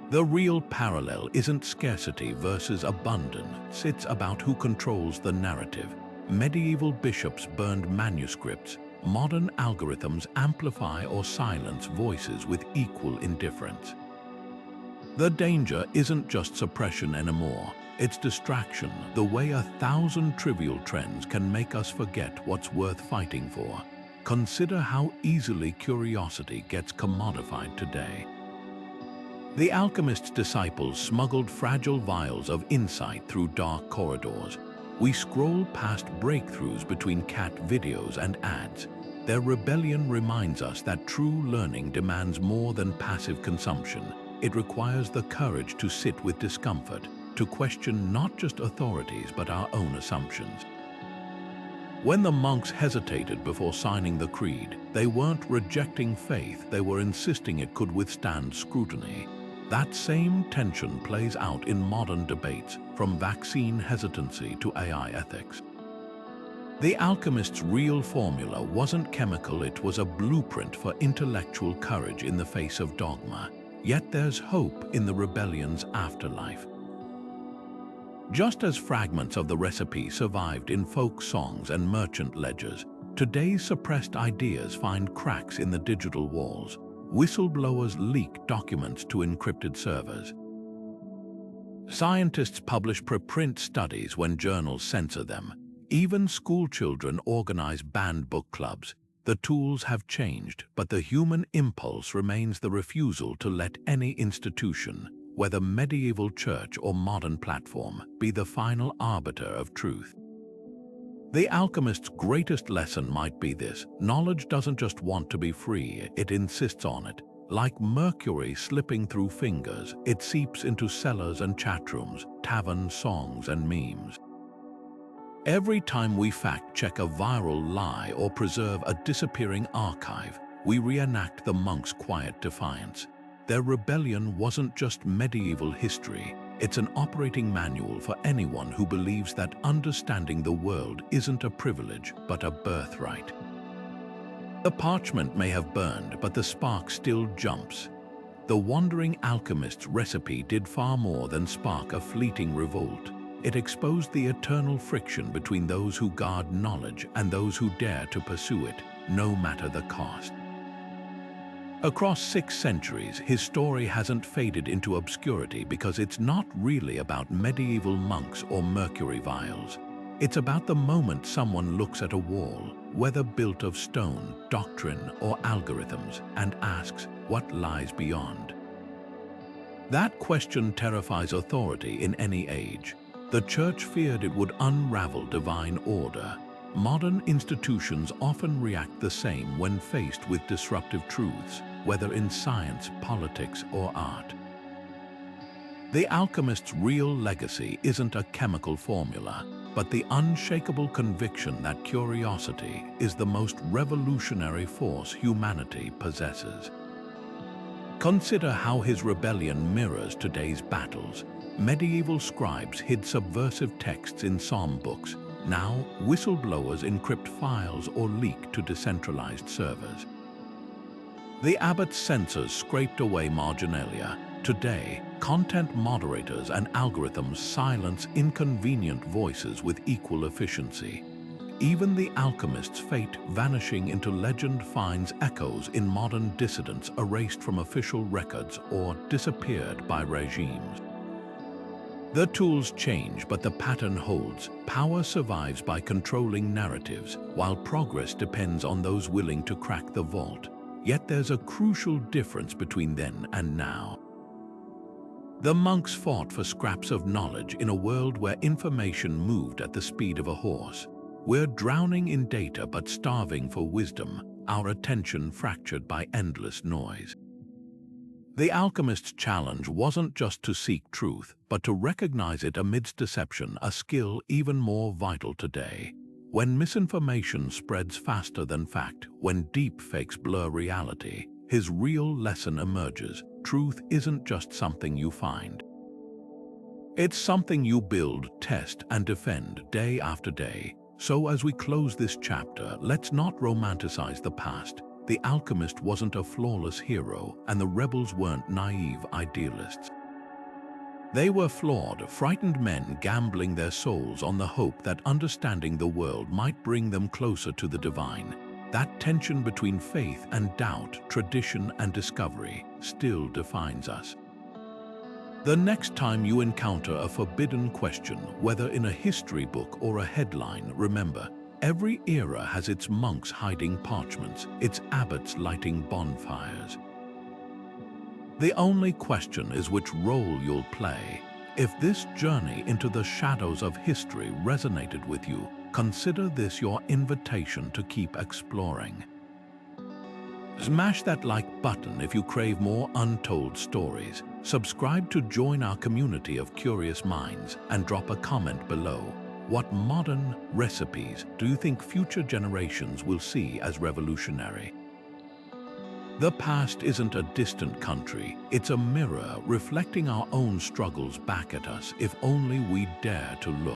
The real parallel isn't scarcity versus abundance, it's about who controls the narrative. Medieval bishops burned manuscripts. Modern algorithms amplify or silence voices with equal indifference. The danger isn't just suppression anymore, it's distraction, the way 1,000 trivial trends can make us forget what's worth fighting for. Consider how easily curiosity gets commodified today. The alchemist's disciples smuggled fragile vials of insight through dark corridors. We scroll past breakthroughs between cat videos and ads. Their rebellion reminds us that true learning demands more than passive consumption. It requires the courage to sit with discomfort, to question not just authorities but our own assumptions. When the monks hesitated before signing the creed, they weren't rejecting faith, they were insisting it could withstand scrutiny. That same tension plays out in modern debates, from vaccine hesitancy to AI ethics. The alchemist's real formula wasn't chemical, it was a blueprint for intellectual courage in the face of dogma. Yet there's hope in the rebellion's afterlife. Just as fragments of the recipe survived in folk songs and merchant ledgers, today's suppressed ideas find cracks in the digital walls. Whistleblowers leak documents to encrypted servers. Scientists publish preprint studies when journals censor them. Even schoolchildren organize banned book clubs. The tools have changed, but the human impulse remains the refusal to let any institution, whether medieval church or modern platform, be the final arbiter of truth. The alchemist's greatest lesson might be this: knowledge doesn't just want to be free, it insists on it. Like mercury slipping through fingers, it seeps into cellars and chatrooms, tavern songs and memes. Every time we fact-check a viral lie or preserve a disappearing archive, we reenact the monks' quiet defiance. Their rebellion wasn't just medieval history, it's an operating manual for anyone who believes that understanding the world isn't a privilege but a birthright. The parchment may have burned, but the spark still jumps. The wandering alchemist's recipe did far more than spark a fleeting revolt. It exposed the eternal friction between those who guard knowledge and those who dare to pursue it, no matter the cost. Across 6 centuries, his story hasn't faded into obscurity because it's not really about medieval monks or mercury vials. It's about the moment someone looks at a wall, whether built of stone, doctrine, or algorithms, and asks, what lies beyond? That question terrifies authority in any age. The Church feared it would unravel divine order. Modern institutions often react the same when faced with disruptive truths, whether in science, politics, or art. The alchemist's real legacy isn't a chemical formula, but the unshakable conviction that curiosity is the most revolutionary force humanity possesses. Consider how his rebellion mirrors today's battles. Medieval scribes hid subversive texts in psalm books. Now, whistleblowers encrypt files or leak to decentralized servers. The Abbot's censors scraped away marginalia. Today, content moderators and algorithms silence inconvenient voices with equal efficiency. Even the alchemist's fate vanishing into legend finds echoes in modern dissidents erased from official records or disappeared by regimes. The tools change, but the pattern holds. Power survives by controlling narratives, while progress depends on those willing to crack the vault. Yet there's a crucial difference between then and now. The monks fought for scraps of knowledge in a world where information moved at the speed of a horse. We're drowning in data but starving for wisdom, our attention fractured by endless noise. The alchemist's challenge wasn't just to seek truth, but to recognize it amidst deception, a skill even more vital today. When misinformation spreads faster than fact, when deep fakes blur reality, his real lesson emerges. Truth isn't just something you find. It's something you build, test, and defend day after day. So as we close this chapter, let's not romanticize the past. The alchemist wasn't a flawless hero, and the rebels weren't naive idealists. They were flawed, frightened men gambling their souls on the hope that understanding the world might bring them closer to the divine. That tension between faith and doubt, tradition and discovery, still defines us. The next time you encounter a forbidden question, whether in a history book or a headline, remember, every era has its monks hiding parchments, its abbots lighting bonfires. The only question is which role you'll play. If this journey into the shadows of history resonated with you, consider this your invitation to keep exploring. Smash that like button if you crave more untold stories. Subscribe to join our community of curious minds and drop a comment below. What modern recipes do you think future generations will see as revolutionary? The past isn't a distant country, it's a mirror reflecting our own struggles back at us if only we dare to look.